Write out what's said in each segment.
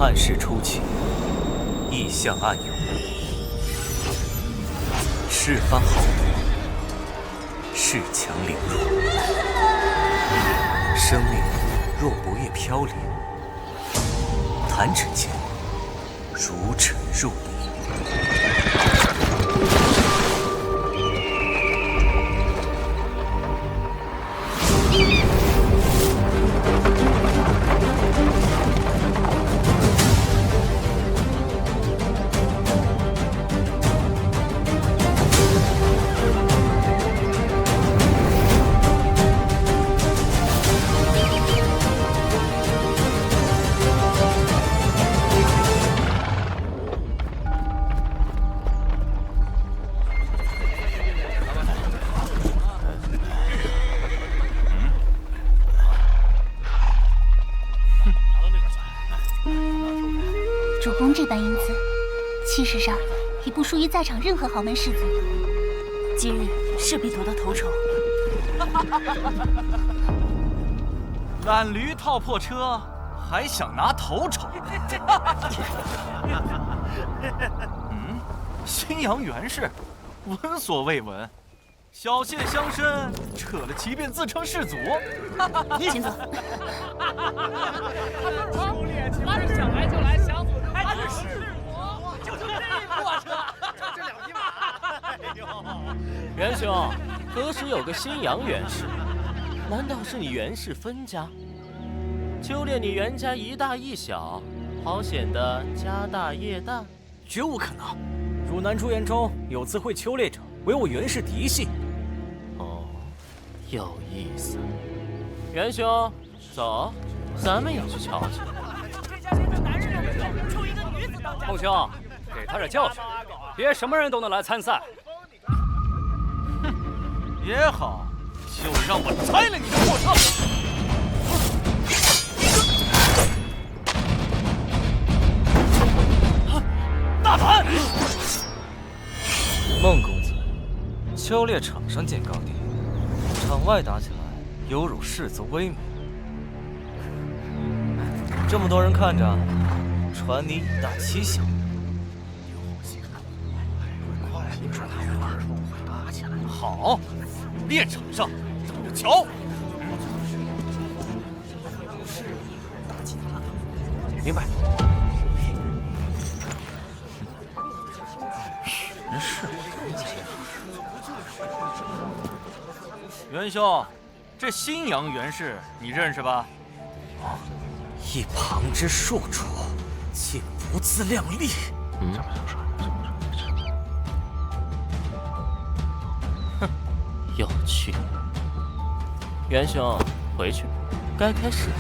汉室初期，异象暗涌，世藩豪夺，世强凌弱。生命若不越飘零，弹指间如尘入泥。主公这般英姿，气势上已不输于在场任何豪门世子。今日势必夺到头筹。懒驴套破车，还想拿头筹？新阳元氏，闻所未闻。小妾乡绅，扯了旗便自称世祖。秦总，修炼他是想来就来，想走就走，他是世我，就是这货车，就这两匹马。哎呦，元兄，何时有个新阳元氏？难道是你袁氏分家？修炼你袁家一大一小，好显得家大业大？绝无可能！汝南朱颜中有自会丘猎者，唯我袁氏嫡系。哦，有意思。元兄，走，咱们也去瞧瞧。这家连个男人都没有，出一个女子当家。凤兄，给他点教训，别什么人都能来参赛。也好，就让我拆了你的货车！大胆！孟公子，丘猎场上见高低，场外打起来有辱氏族威名。这么多人看着，传你以大欺小。好，猎场上等着瞧。明白。袁氏，元兄，这新阳袁氏你认识吧？一旁之庶主，竟不自量力。有趣。元兄，回去，该开始了。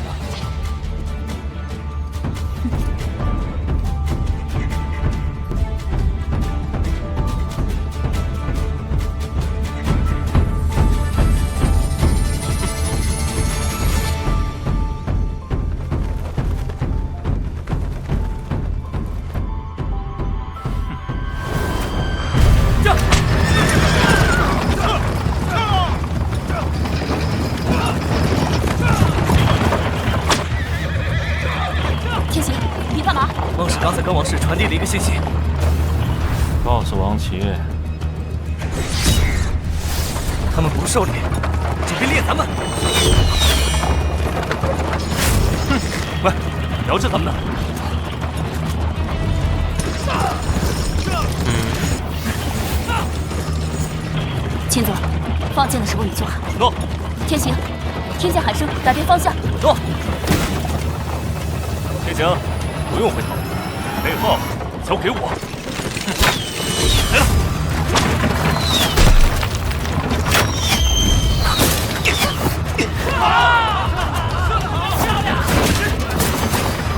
刚才跟王氏传递了一个信息，告诉王琦，他们不狩猎，准备猎咱们。哼，喂，饶着他们呢。秦总，放箭的时候你就喊。诺。天行，听见喊声，打定方向。诺。天行，不用回头。背后交给我。来了。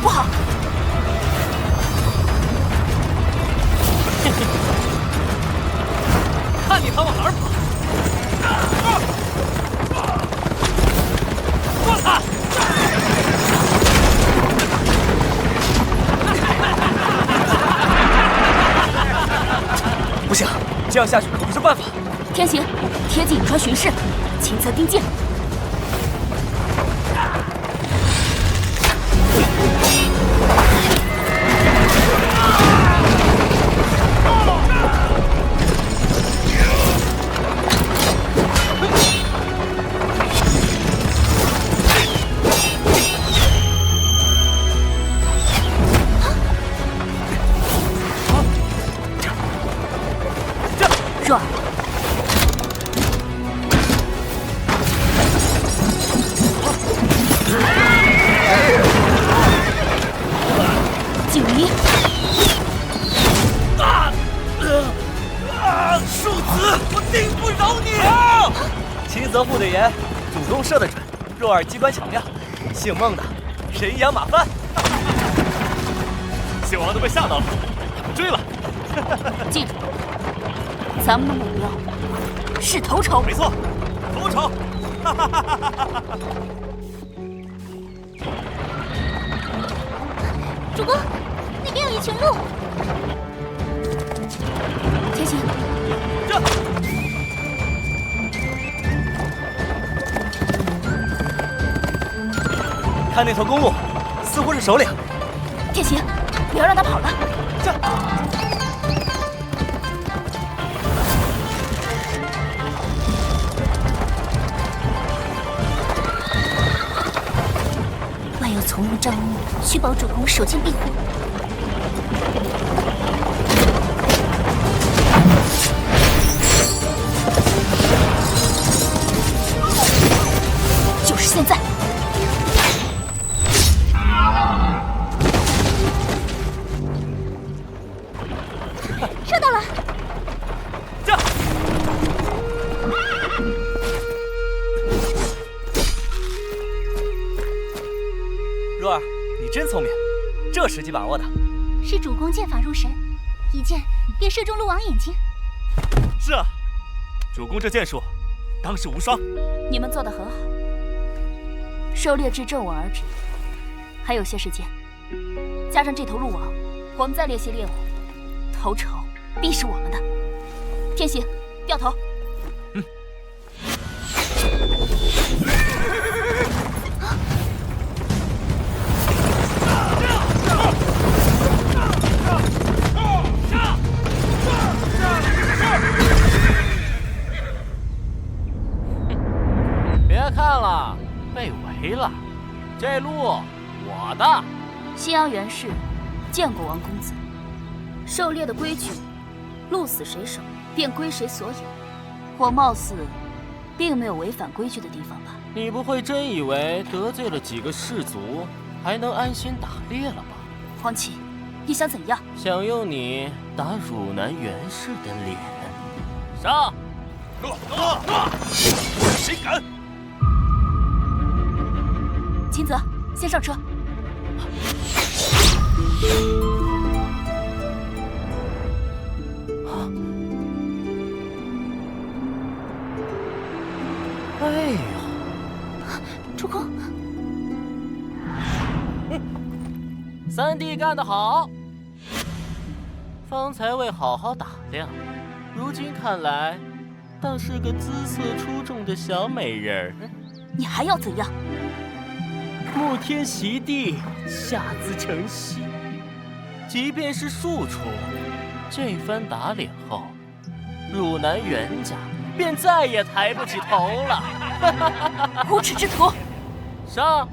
不好！看你他往哪儿跑！过他！不行，这样下去可不是办法。天行，贴近颍川巡视，亲测定箭。责副队员，主攻射得准，若尔机关巧妙，姓孟的人仰马翻。姓王的被吓到了，不追了。记住，咱们的目标是头筹。没错，头筹。主公，那边有一群鹿。前行。这。看那头公鹿，似乎是首领。天行，不要让他跑了。这。万有从容招募，确保主公守剑庇护。就是现在！收到了。这。若儿，你真聪明，这时机把握的。是主公剑法入神，一箭便射中鹿王眼睛。是啊，主公这剑术当世无双。你们做得很好。狩猎至正午而止，还有些时间，加上这头鹿王，我们再猎些猎物，头筹必是我们的。天行，掉头。别看了，被围了。这路我的。西阳袁氏见过王公子。狩猎的规矩，鹿死谁手，便归谁所有。我貌似并没有违反规矩的地方吧？你不会真以为得罪了几个氏族，还能安心打猎了吧？黄旗，你想怎样？想用你打汝南袁氏的脸？上！谁敢？秦泽，先上车。哎呦，主公，三弟干得好！方才未好好打量，如今看来，倒是个姿色出众的小美人儿。你还要怎样？沐天席地，下自成蹊。即便是庶出，这番打脸后，汝南袁家便再也抬不起头了。无耻之徒！上！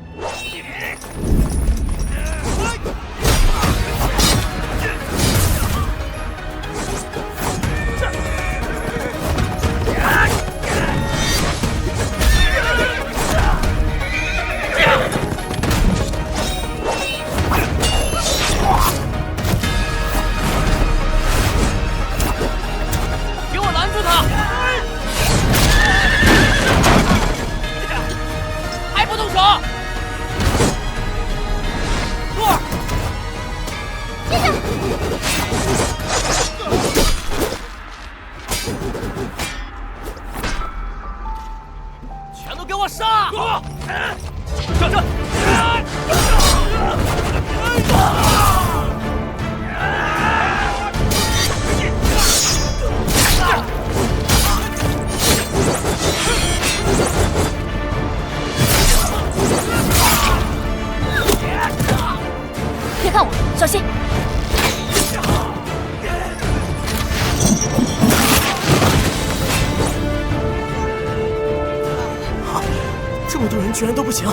给我拦住他！还不动手！洛儿，接着！全都给我杀！上！别看我，小心！这么多人居然都不行！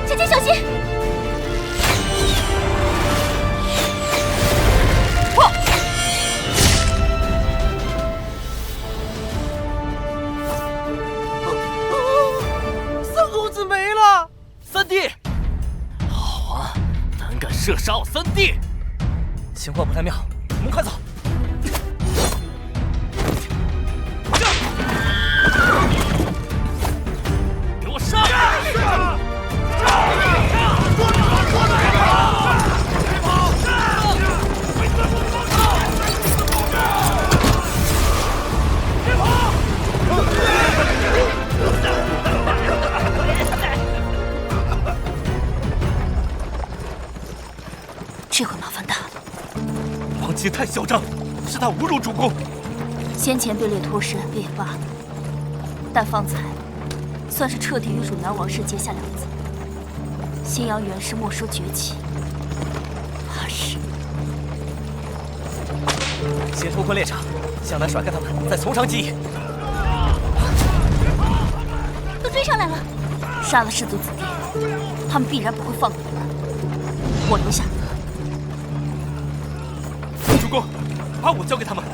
姐姐小心！三公子没了！三弟，怪不太妙，我们快走！给我杀！这回麻烦大了。王姬太嚣张，是他侮辱主公。先前队列脱身便也罢了，但方才算是彻底与汝南王室结下梁子。新阳元氏没收崛起，怕是先脱困猎场，向南甩开他们，再从长计议。都追上来了，杀了氏族子弟，他们必然不会放过我们。我留下。主公，把我交给他们，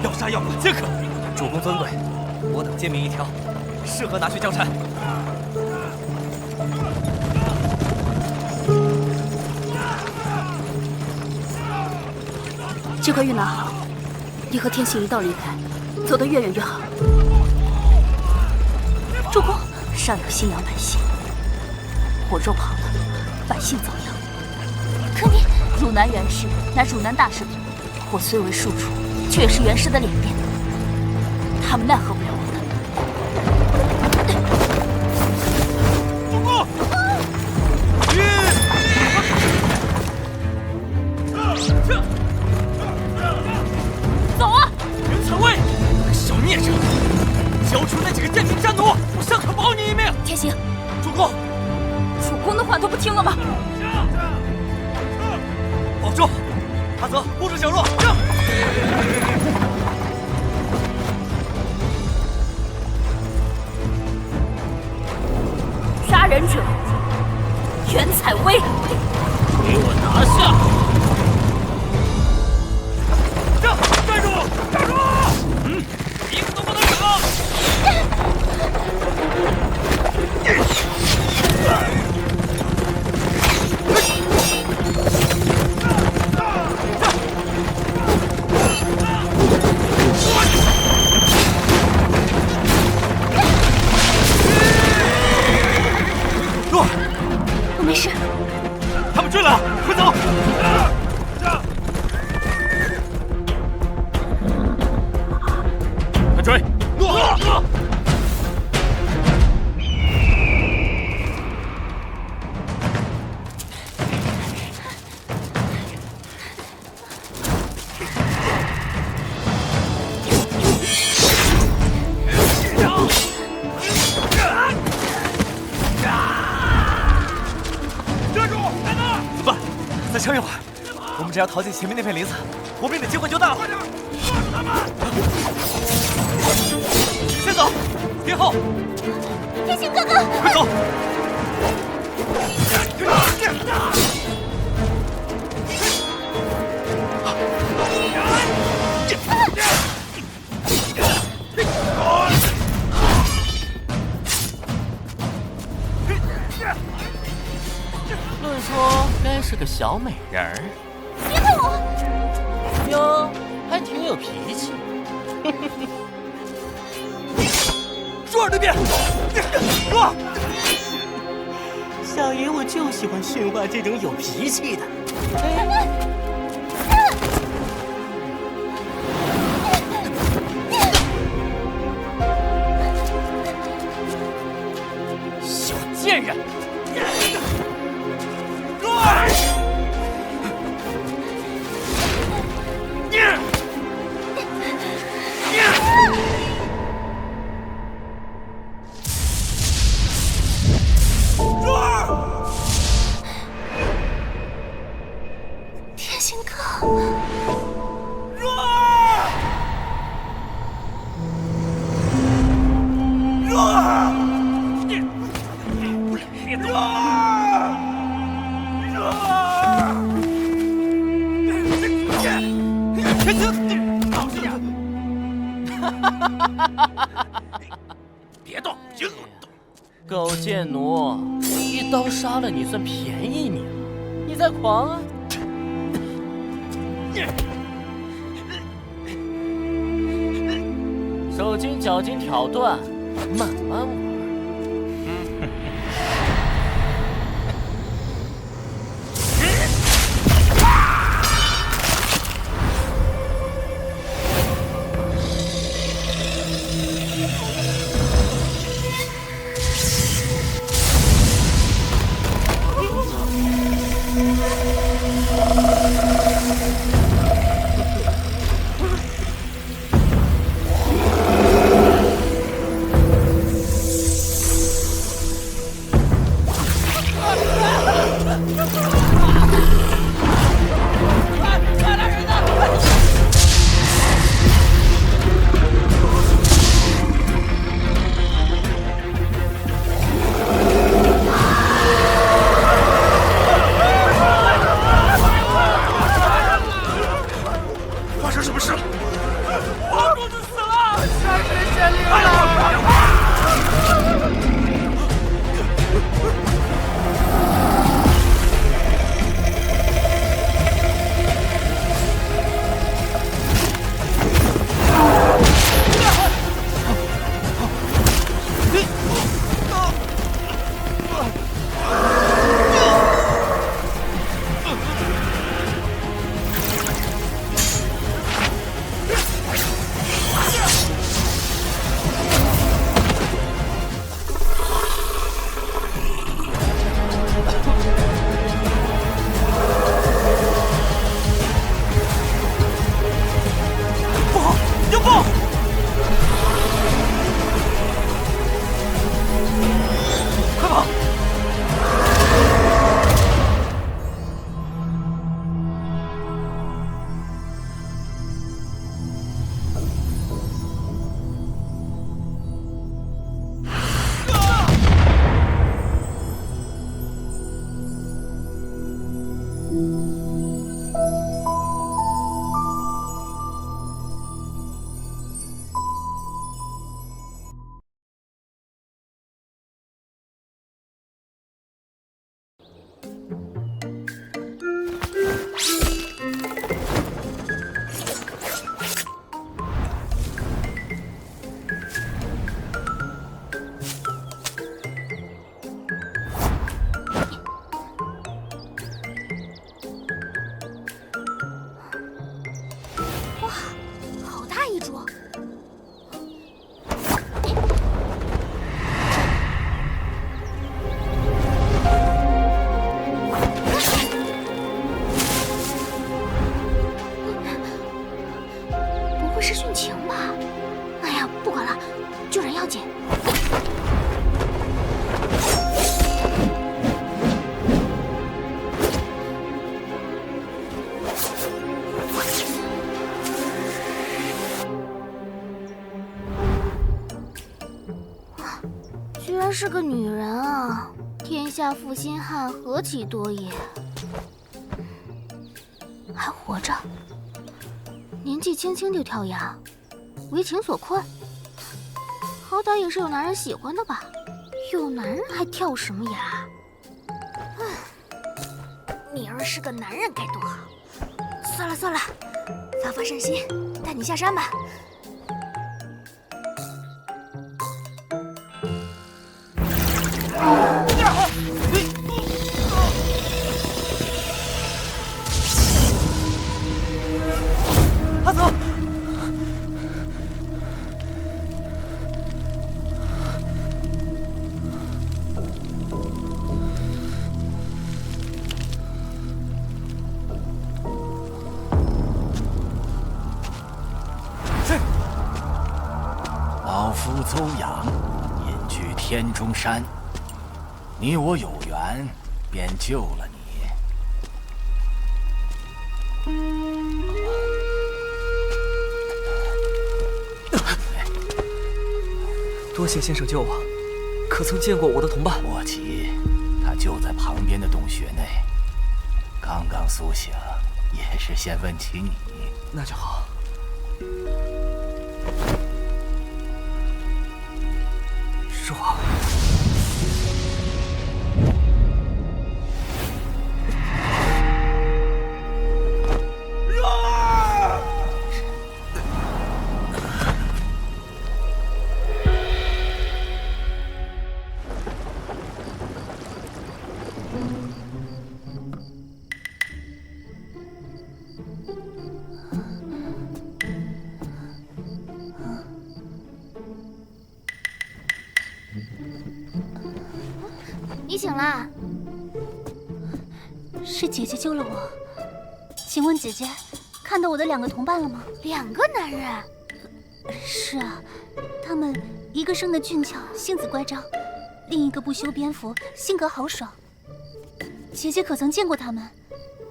要杀要剐皆可。主公尊贵，我等奸民一条，适合拿去江山。这块玉拿好，你和天行一道离开，走得越远越好。主公，上有信仰百姓，我若跑了，百姓遭殃。可你，汝南元氏乃汝南大氏族，我虽为庶出，却也是元氏的脸面，他们奈何不了我们。主公，走啊！袁残卫，小孽者，交出那几个贱民战奴，我尚可保你一命。天行，主公，主公的话都不听了吗？保重，阿泽护住小若。杀人者，袁采薇，给我拿下！站住！站住！一个都不能少！若，我没事。他们追来了，快走！快追！站住！在那儿！怎么办？再撑一会儿，我们只要逃进前面那片林子，活命的机会就大了。快点，抓住他们！先走，别后，天行哥哥，快走！论说该是个小美人儿，别碰我！哟，还挺有脾气。珠儿那边，珠儿，小爷我就喜欢驯化这种有脾气的。小贱人！珠儿！珠儿！天行哥，珠儿！珠儿！别动！珠儿！珠儿！天行，老实点！别动！别动！狗贱奴，一刀杀了你算便宜你了，你再狂啊！手筋脚筋挑断，慢慢玩。居然是个女人啊！天下负心汉，何其多也！还活着，年纪轻轻就跳崖，为情所困。好歹也是有男人喜欢的吧？有男人还跳什么崖？你儿是个男人该多好！算了算了，发发善心，带你下山吧。阿泽，老夫邹阳，隐居天中山。你我有缘，便救了你。多谢先生救我，可曾见过我的同伴？莫急，他就在旁边的洞穴内，刚刚苏醒，也是先问起你。那就好。弱。弱。你醒啦？是姐姐救了我。请问姐姐，看到我的2个同伴了吗？2个男人？是啊，他们一个生得俊俏，性子乖张，另一个不修边幅，性格豪爽。姐姐可曾见过他们？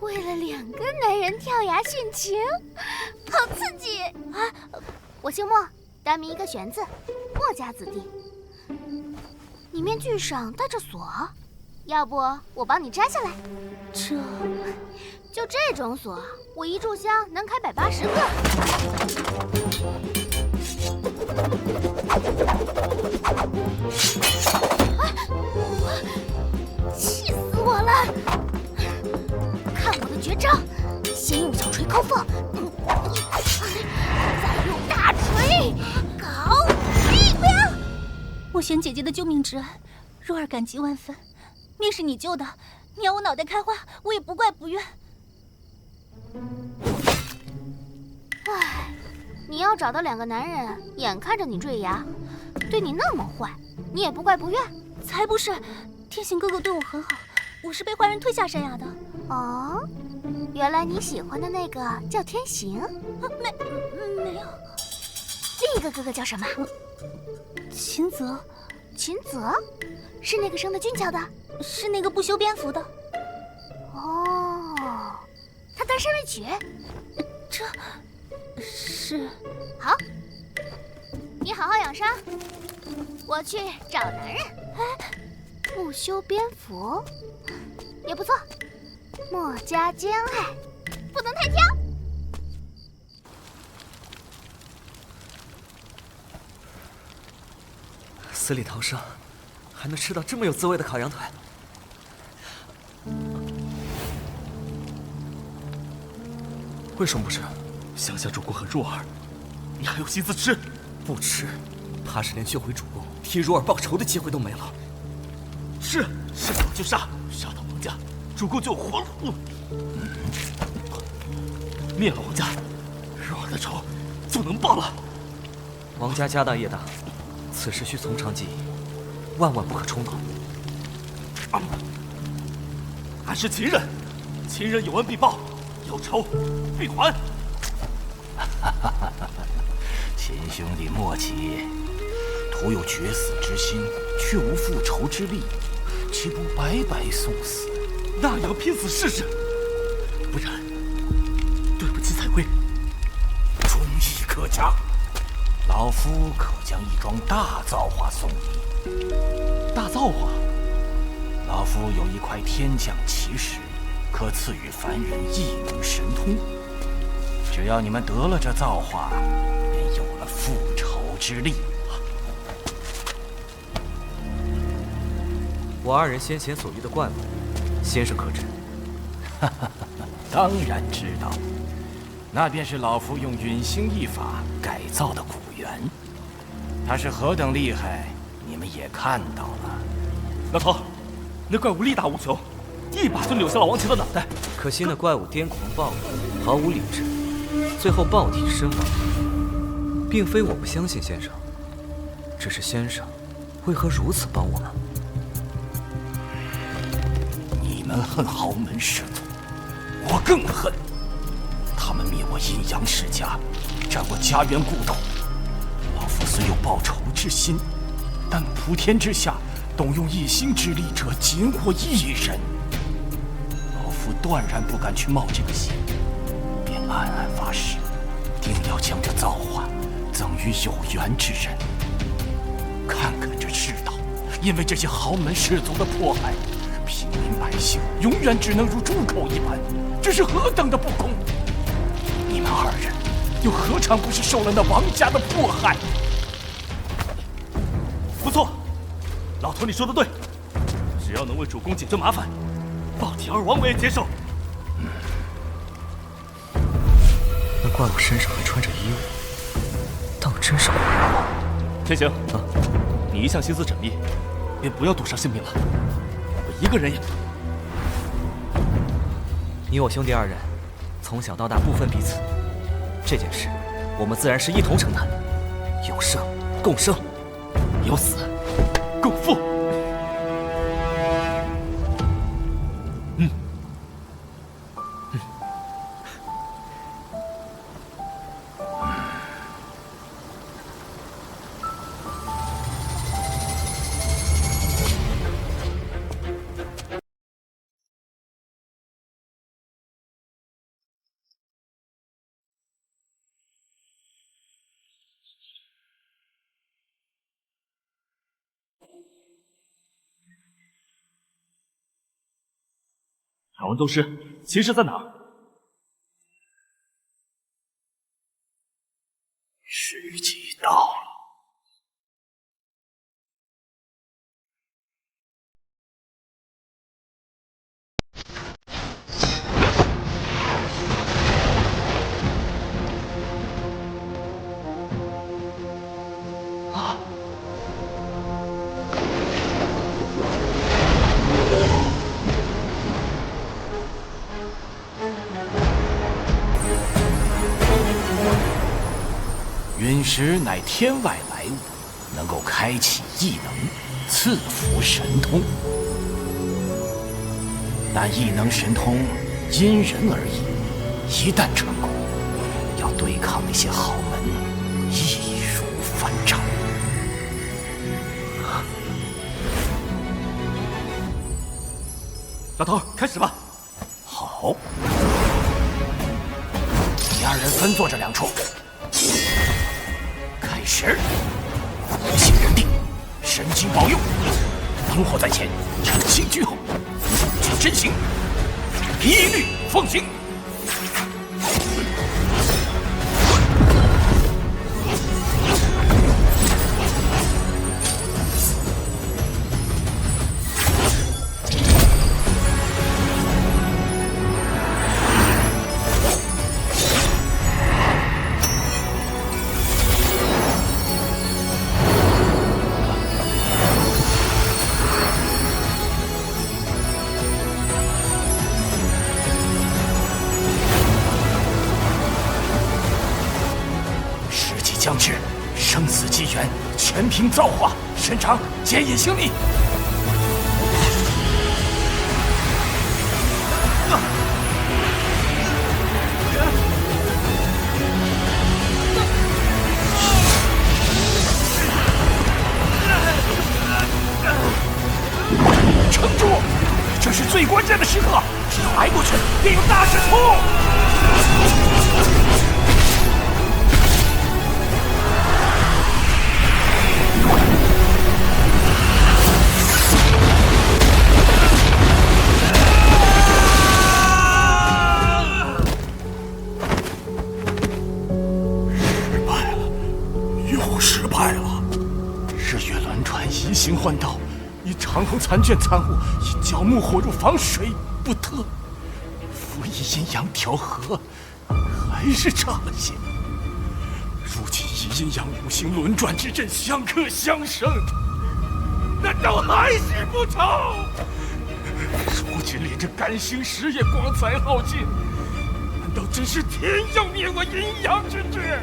为了2个男人跳崖殉情，好刺激啊！我姓莫，大名一个玄字，墨家子弟。你面具上带着锁，要不我帮你摘下来？就这种锁，我一炷香能开180个。气死我了！看我的绝招，先用小锤抠缝，再用大锤搞不要！我玄姐姐的救命之恩，若儿感激万分。命是你救的，你要我脑袋开花，我也不怪不怨。唉，你要找到2个男人，眼看着你坠崖，对你那么坏，你也不怪不怨？才不是，天行哥哥对我很好，我是被坏人推下山崖的。哦，原来你喜欢的那个叫天行？没有。另一个哥哥叫什么？秦泽。秦泽？是那个生得俊俏的？是那个不修边幅的。哦，他单身未娶？这是。好，你好好养伤，我去找男人。不修边幅也不错，墨家兼爱，不能太挑。死里逃生，还能吃到这么有滋味的烤羊腿。为什么不吃？乡下主公很弱儿，你还有心思吃？不吃，怕是连救回主公、替若儿报仇的机会都没了。是，杀了就杀，杀到王家，主公就有活路。灭了王家，若儿的仇就能报了。王家家大业大，此事需从长计议，万万不可冲动。俺是秦人，秦人有恩必报，有仇必还。秦兄弟莫急，徒有决死之心，却无复仇之力，岂不白白送死？那也要拼死试试，不然对不起彩薇。忠义可嘉，老夫可将一桩大造化送你。大造化？老夫有一块天降奇石，可赐予凡人异能神通。只要你们得了这造化，便有了复仇之力。我2人先前所遇的怪物，先生可知？当然知道，那便是老夫用陨星异法改造的古猿。它是何等厉害，你们也看到了。老头，那怪物力大无穷，一把就扭下了王琦的脑袋。可惜那怪物癫狂暴力，毫无理智，最后爆体身亡。并非我不相信先生，只是先生为何如此帮我们？你们恨豪门氏族，我更恨。他们灭我阴阳世家，占我家园故土。老夫虽有报仇之心，但普天之下，动用一心之力者仅我一人。老夫断然不敢去冒这个险，便暗暗发誓，定要将这造化赠予有缘之人。看看这世道，因为这些豪门氏族的迫害，平民百姓永远只能如猪口一般，这是何等的不公！你们2人又何尝不是受了那王家的迫害？不错，老头你说的对，只要能为主公解决麻烦，报体而亡我也接受。那怪物身上还穿着衣物，当真是怪物。天行，你一向心思缜密，便不要赌上性命了。我一个人也……你我兄弟2人，从小到大不分彼此，这件事我们自然是一同承担，有生共生，有死共负。敢问宗师，骑士在哪儿？时机到了。陨石乃天外来物，能够开启异能，赐福神通。但异能神通因人而异，一旦成功，要对抗那些豪门，易如反掌。老头，开始吧。好，你二人分坐这2处。开始，福星人定，神经保佑，灯火在前，诚心居后，入局真行，一律奉行。将至，生死机缘，全凭造化。神长，坚引行礼。撑住！这是最关键的时刻，只要挨过去，便有大神通。移形换道，以长空残卷参悟，以角木火入防水不得，辅以阴阳调和，还是差了些。如今以阴阳五行轮转之阵相克相生，难道还是不成？如今连这干星石也光彩耗尽，难道真是天要灭我阴阳之志？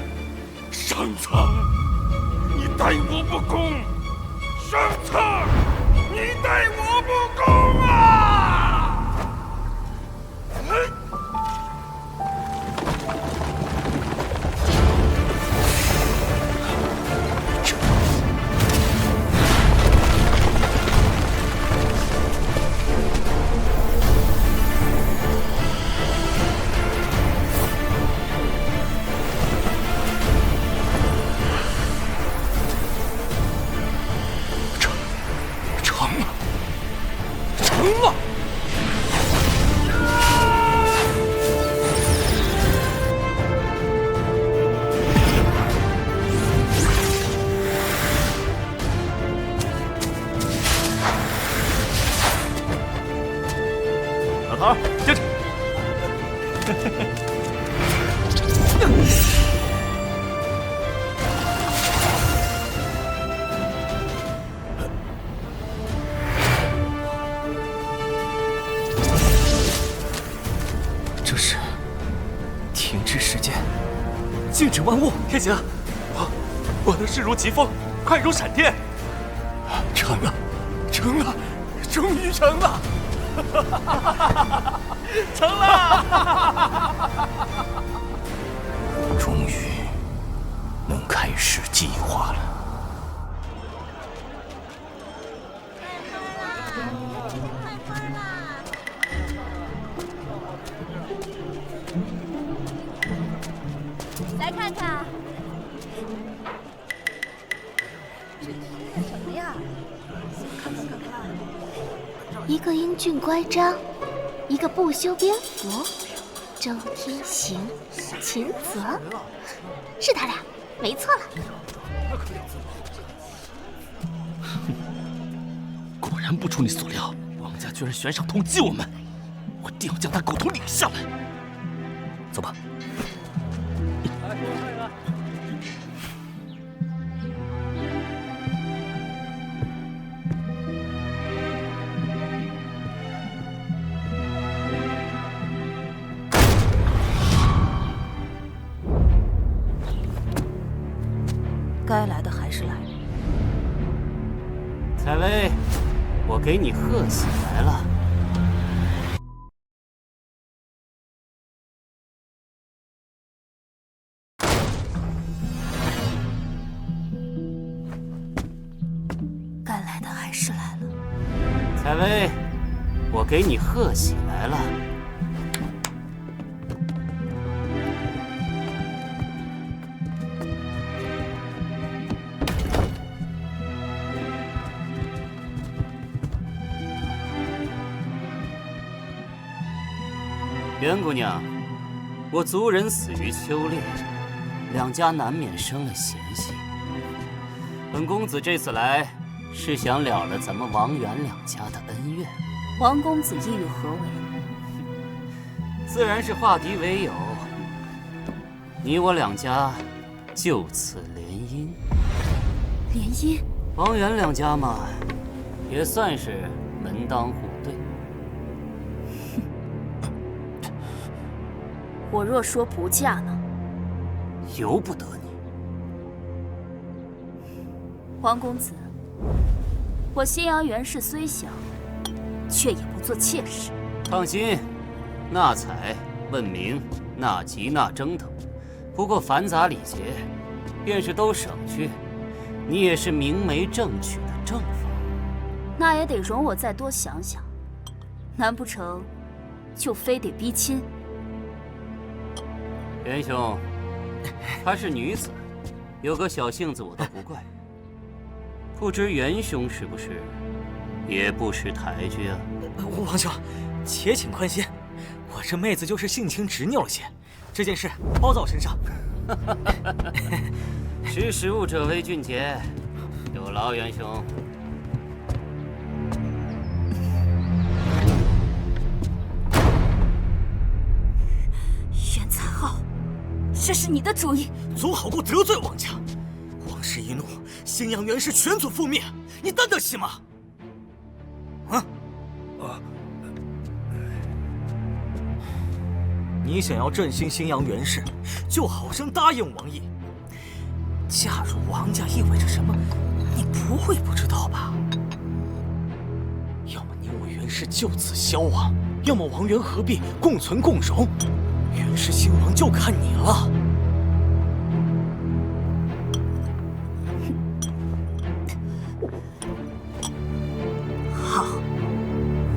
上苍，你待我不公！上苍，你待我不公啊！老头，接着。这是停滞时间，静止万物。天行，我的势如疾风，快如闪电。成了，成了，终于成了！成了！终于能开始计划了。来看看，这贴什么呀？看看。一个英俊乖张、一个不修边幅，周天行，秦泽，是他俩，没错了。果然不出你所料，王家居然悬赏通缉我们，我定要将他狗头领下来。走吧。来，给我看一看。该来的还是来。采薇，我给你贺喜来了。该来的还是来了。采薇，我给你贺喜来了。袁姑娘，我族人死于秋猎，两家难免生了嫌隙。本公子这次来，是想了了咱们王袁两家的恩怨。王公子意欲何为？自然是化敌为友，你我两家就此联姻。联姻？王袁两家嘛，也算是门当户对。我若说不嫁呢？由不得你。王公子，我新阳袁氏虽小，却也不做妾室。放心，纳采、问名、纳吉、纳征等，不过繁杂礼节，便是都省去，你也是明媒正娶的正房。那也得容我再多想想，难不成就非得逼亲？袁兄，她是女子，有个小性子我倒不怪。不知袁兄是不是也不识抬举啊？王兄，且请宽心，我这妹子就是性情执拗了些，这件事包在我身上。识时务者为俊杰，有劳袁兄。袁残浩，这是你的主意，总好过得罪王家。王氏一怒，新阳袁氏全族覆灭，你担得起吗？你想要振兴新阳袁氏，就好生答应王毅。嫁入王家意味着什么？你不会不知道吧？要么你我袁氏就此消亡，要么王袁合璧，共存共荣。袁氏兴亡就看你了。好，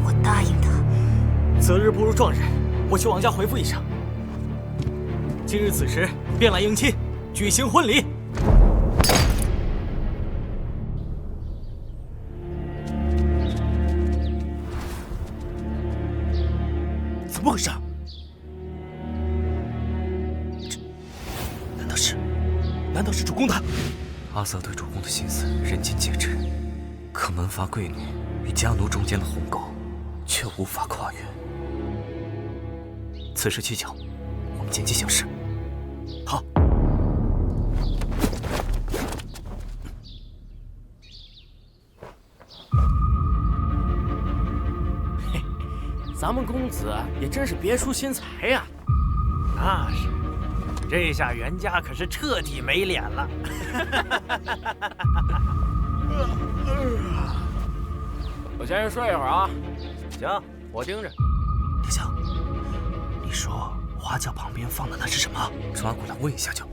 我答应他。择日不如撞日，我去王家回复一声。今日此时便来迎亲，举行婚礼。怎么回事？难道是主公的？阿瑟对主公的心思，人尽皆知。可门阀贵女与家奴中间的鸿沟，却无法跨越。此事蹊跷，我们见机行事。好。嘿，咱们公子也真是别出心裁呀。那是。这下袁家可是彻底没脸了。我先睡一会儿啊。行，我盯着。殿下，你说花轿旁边放的那是什么？抓过来问一下就。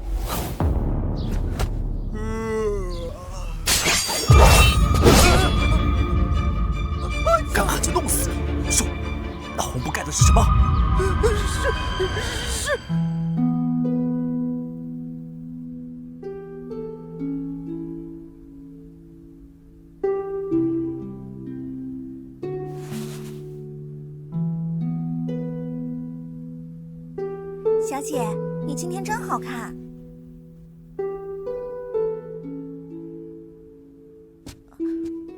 干哈就弄死？说，那红布盖的是什么？是。姐，你今天真好看。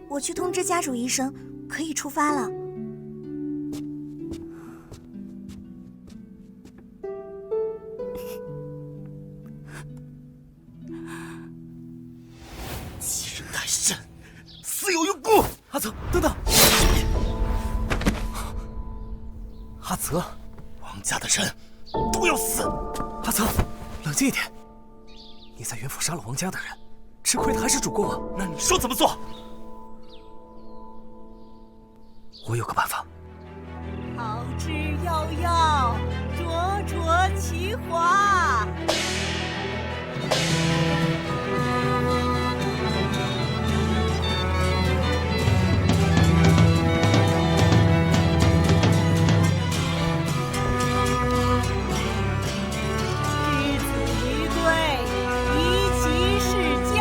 我去通知家主医生，可以出发了。欺人太甚，死有余辜！阿泽，等等！阿泽，王家的人都要死！阿泽，冷静一点。你在元府杀了王家的人，吃亏的还是主公啊！那你说怎么做？我有个办法。好之夭夭，灼灼其华。之子于归，宜其世家。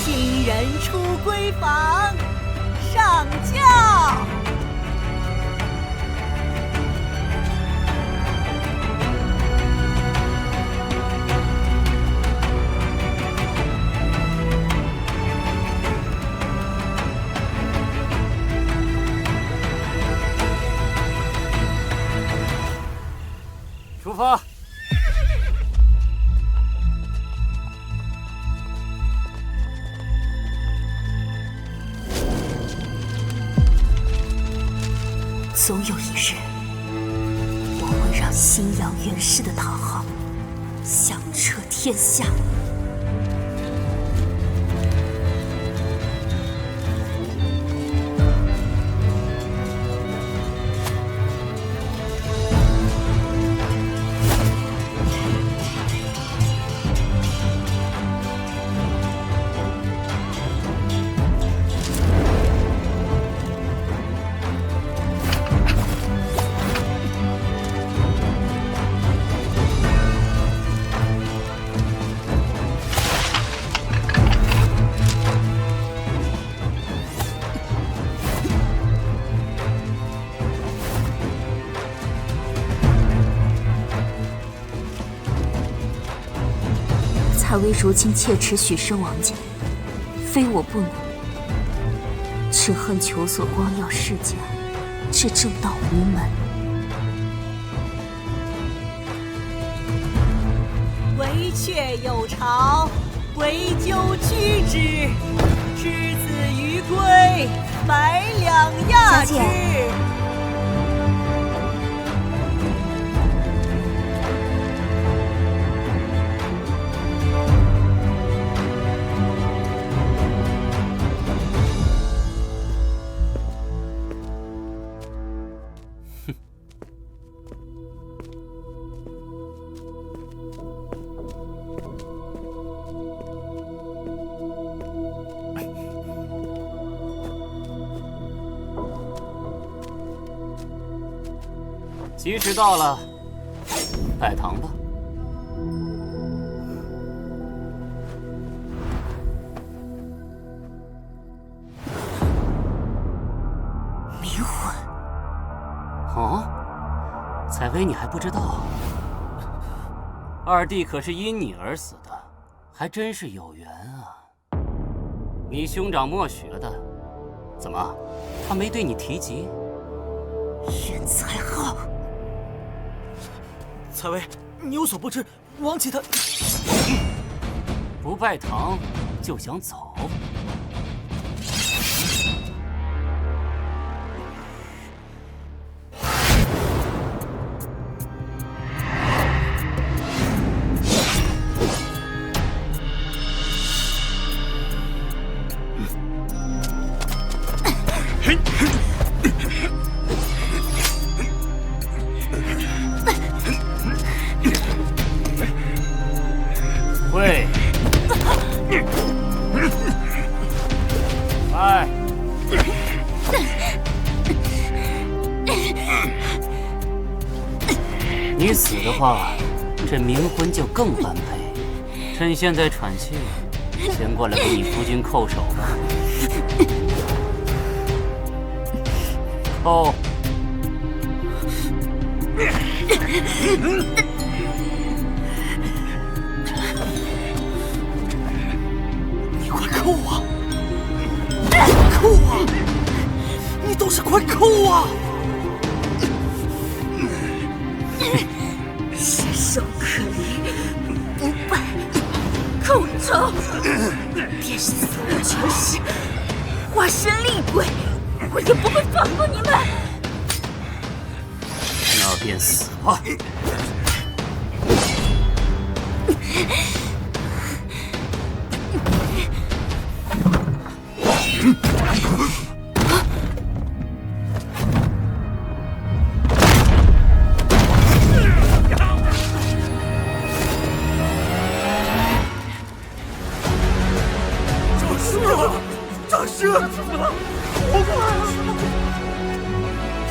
新人出闺房，上轿。出发。总有一日，我会让新阳元氏的唐号响彻天下。蔡薇如今切持许生王家，非我不能，只恨求索光耀世家，这正道无门。惟却有巢，惟纠居之。之子于归，百两亚之。吉时到了，拜堂吧。冥婚？哦，采薇，你还不知道，二弟可是因你而死的，还真是有缘啊。你兄长默许了的，怎么，他没对你提及？任才好。采薇，你有所不知，王启他不拜堂就想走？喂，哎，你死的话，这冥婚就更般配。趁现在喘气，先过来给你夫君叩首吧。叩。你快扣啊！扣啊！你倒是快扣啊！身手可离，不败寇仇，便是死无全尸，化身厉鬼，我也不会放过你们。那便死吧。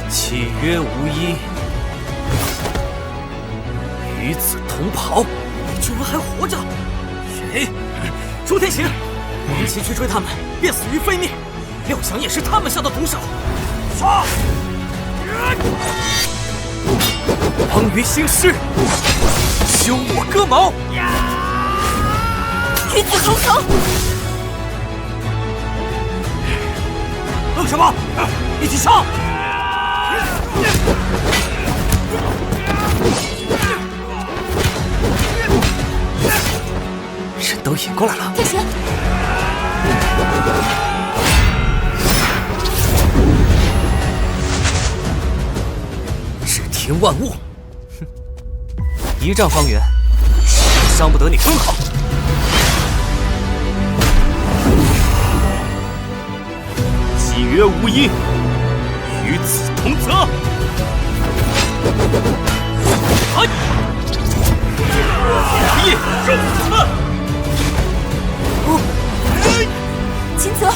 契约无一，与子同袍，你居然还活着！谁？朱天行，王琦去追他们，便死于非命，料想也是他们下的毒手。杀！王于兴师，休我戈矛！与子同仇！愣什么？一起上！人都引过来了。天行，治天万物，哼，1丈方圆，伤不得你分毫。契约无一，与子同责。一肉刺，秦泽，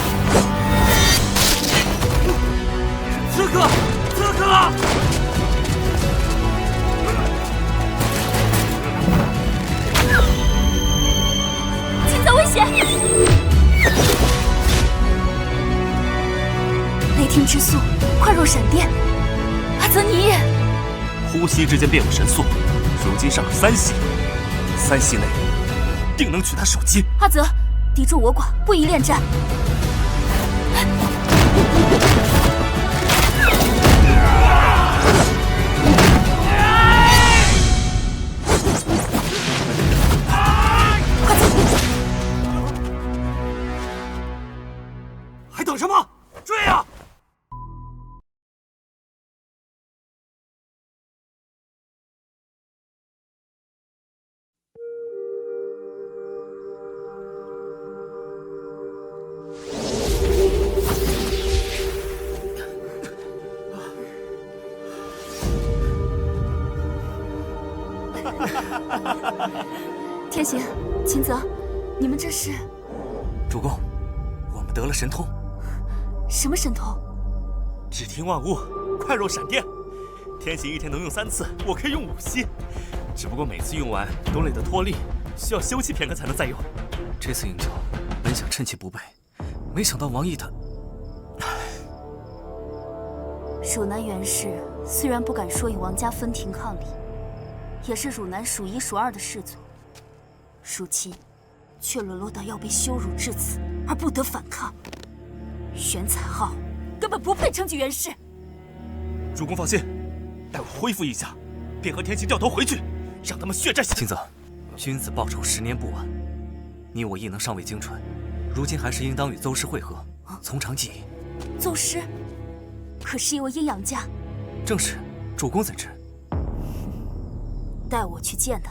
刺客，刺客！秦泽危险！雷霆之速，快若闪电。阿泽你也，呼吸之间便有神速，如今上了3息，3息内定能取他首级。阿泽，敌众我寡，不宜恋战。快走！还等什么？追啊！天行，秦泽，你们这是？主公，我们得了神通。什么神通？治天万物，快若闪电。天行1天能用3次，我可以用5息，只不过每次用完都累得脱力，需要休息片刻才能再用。这次营救，本想趁其不备，没想到王毅他……汝南元氏虽然不敢说与王家分庭抗礼，也是汝南数1数2的氏族，如今却沦落到要被羞辱至此而不得反抗。玄彩浩根本不配称举元氏。主公放心，待我恢复一下，便和天行掉头回去，让他们血债。秦泽，君子报仇10年不晚。你我异能尚未精纯，如今还是应当与邹师会合，从长计议。邹师，可是一位阴阳家。正是，主公怎知？带我去见他。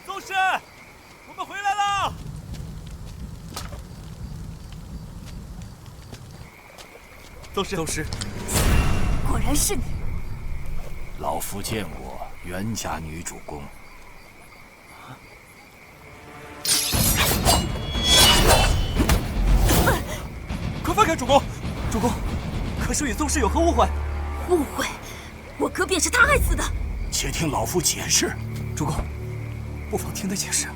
邹师，我们回来了。邹师，果然是你。老夫见过袁家女主公。快放开主公！主公，和水雨宗室有何误会？误会？我哥便是他害死的。且听老夫解释。主公，不妨听他解释。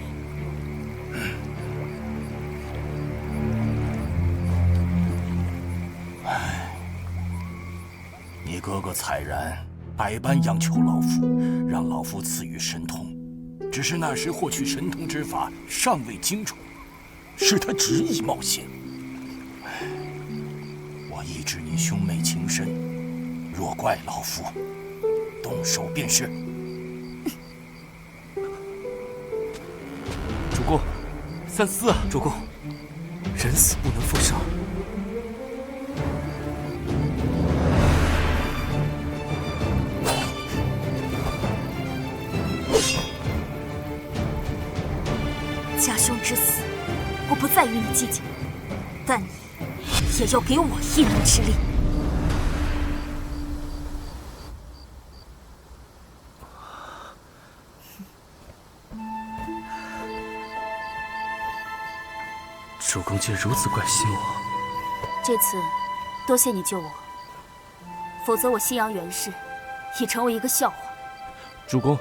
你哥哥彩然百般央求老夫，让老夫赐予神通，只是那时获取神通之法尚未精纯，使他执意冒险。我抑制你兄妹情深，若怪老夫，动手便是。主公，三思啊！主公，人死不能复生。家兄之死，我不再与你计较，但你也要给我一能之力。主公竟如此关心我，这次多谢你救我，否则我信阳袁氏已成为一个笑话。主公，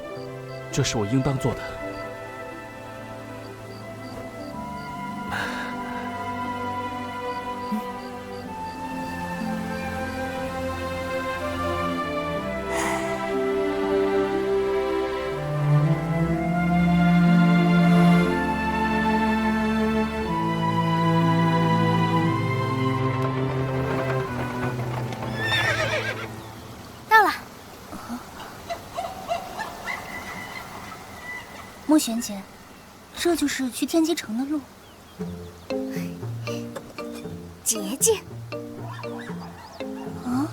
这是我应当做的。莫玄姐，这就是去天机城的路。姐姐，啊？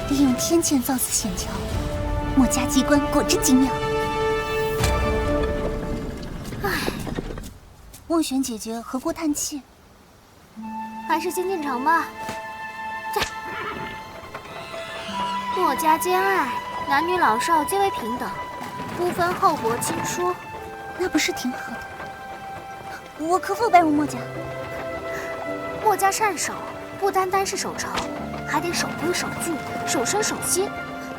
利用天堑造此险桥，墨家机关果真精妙。唉，墨玄姐姐何过叹气？还是先进城吧。墨家兼爱，男女老少皆为平等，不分厚薄亲疏，那不是挺好的？我可否拜入墨家？墨家善守，不单单是守城，还得守规守矩，守身守心，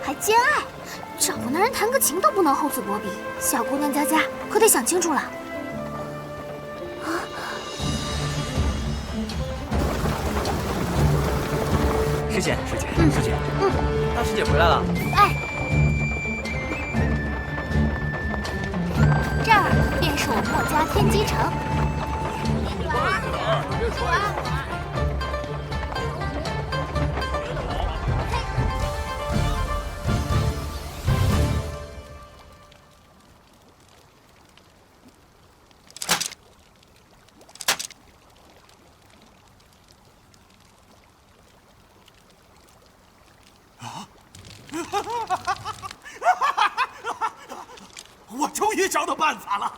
还兼爱。找个男人弹个琴都不能厚此薄彼，小姑娘佳佳可得想清楚了。师姐，师姐，师姐，大师姐回来了。哎，这儿便是我墨家天机城。我终于找到办法了。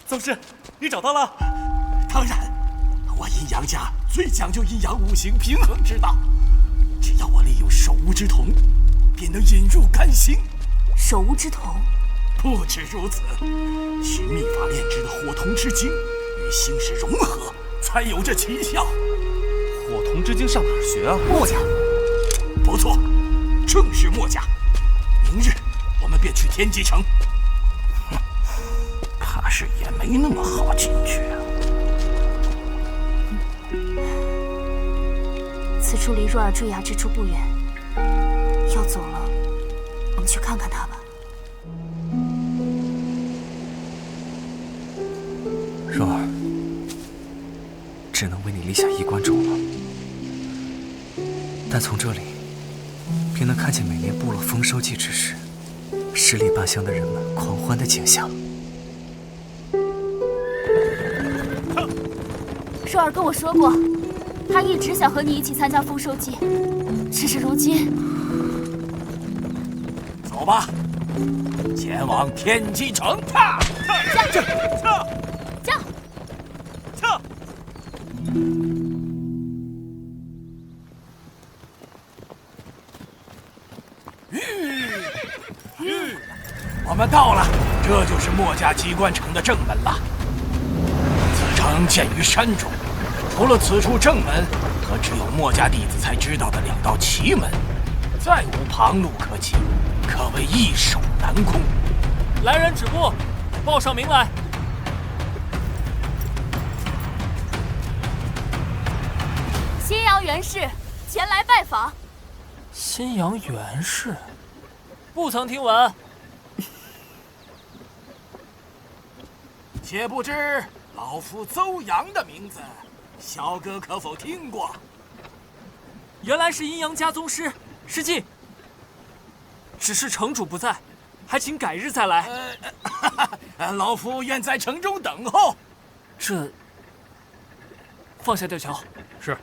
宗师，你找到了？当然，我阴阳家最讲究阴阳五行平衡之道。只要我利用手无之瞳，便能引入肝心。手无之瞳？不止如此，取秘法炼制的火瞳之精与星石融合，才有这奇效。火瞳之精上哪儿学啊？墨家。不错，正是墨家。明日我们便去天机城。怕是也没那么好进去啊。此处离若尔坠崖之处不远，要走了，我们去看看他吧。若儿，只能为你立下衣冠冢了。但从这里，便能看见每年部落丰收季之时，十里八乡的人们狂欢的景象。寿儿跟我说过，他一直想和你一起参加丰收季，只是如今……走吧，前往天机城。我们到了，这就是墨家机关城的正门了。此城建于山中，除了此处正门和只有墨家弟子才知道的2道奇门，再无旁路可及，可谓易守难攻。来人止步，报上名来。新阳元氏前来拜访。新阳元氏，不曾听闻。且不知老夫邹阳的名字，小哥可否听过？原来是阴阳家宗师，失敬。只是城主不在，还请改日再来。老夫愿在城中等候。这，放下吊桥。是。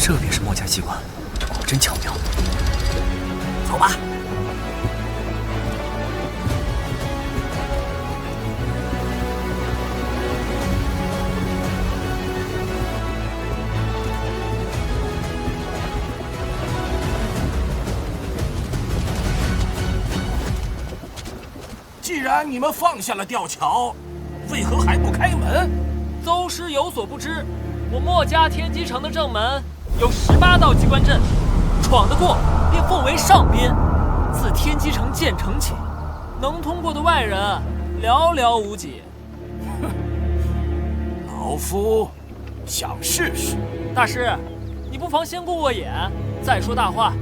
这便是墨家机关，果真巧妙。走吧。既然你们放下了吊桥，为何还不开门？邹师有所不知，我墨家天机城的正门有18道机关阵，闯得过便奉为上宾。自天机城建成起，能通过的外人寥寥无几。老夫想试试。大师，你不妨先过过眼，再说大话。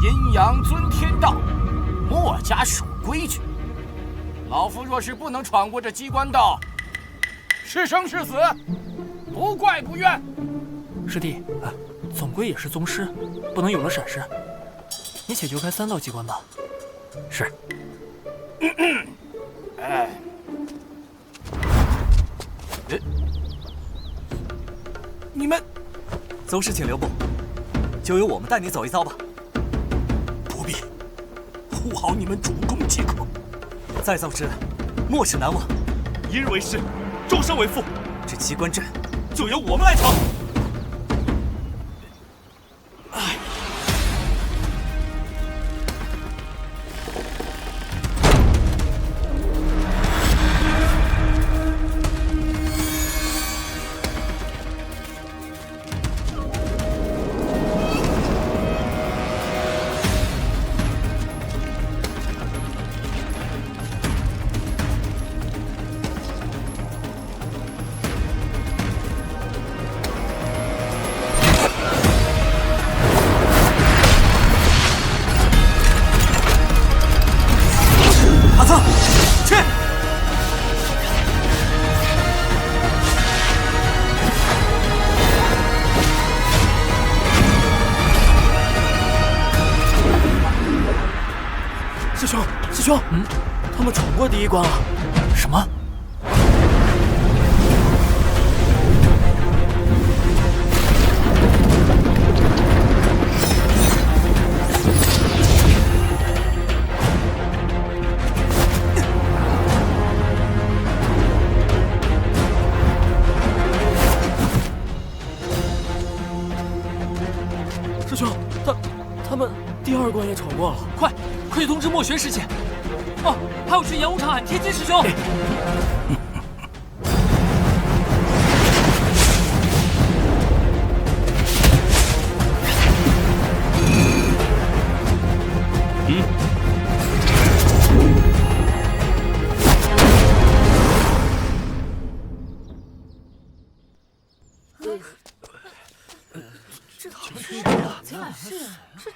阴阳尊天道，墨家守规矩。老夫若是不能闯过这机关道，是生是死，不怪不怨。师弟，总归也是宗师，不能有了闪失。你且就开3道机关吧。是。你们，邹师请留步，就由我们带你走一遭吧。不必，护好你们主公即可。再造之，莫齿难忘。一日为师，终身为父。这机关阵就由我们来闯。师兄，他们闯过第1关了。什么？师兄，他们第2关也闯过了。快去通知墨玄师姐。哦，还有去演武场喊天机师兄。是呀，是这。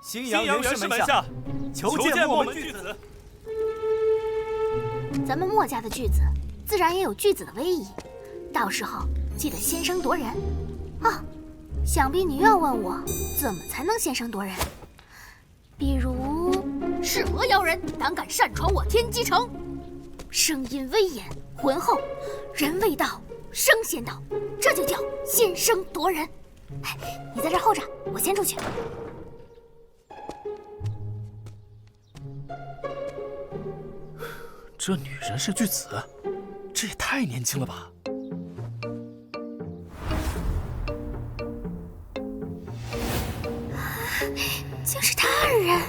新阳元氏门下，求见墨门巨子。咱们墨家的巨子，自然也有巨子的威仪，到时候记得先声夺人。哦，想必你又要问我怎么才能先声夺人？比如是何妖人胆敢擅闯我天机城？声音威严浑厚，人未到，声先到，这就叫先声夺人。哎，你在这候着，我先出去。这女人是巨子，这也太年轻了吧！就是他二人。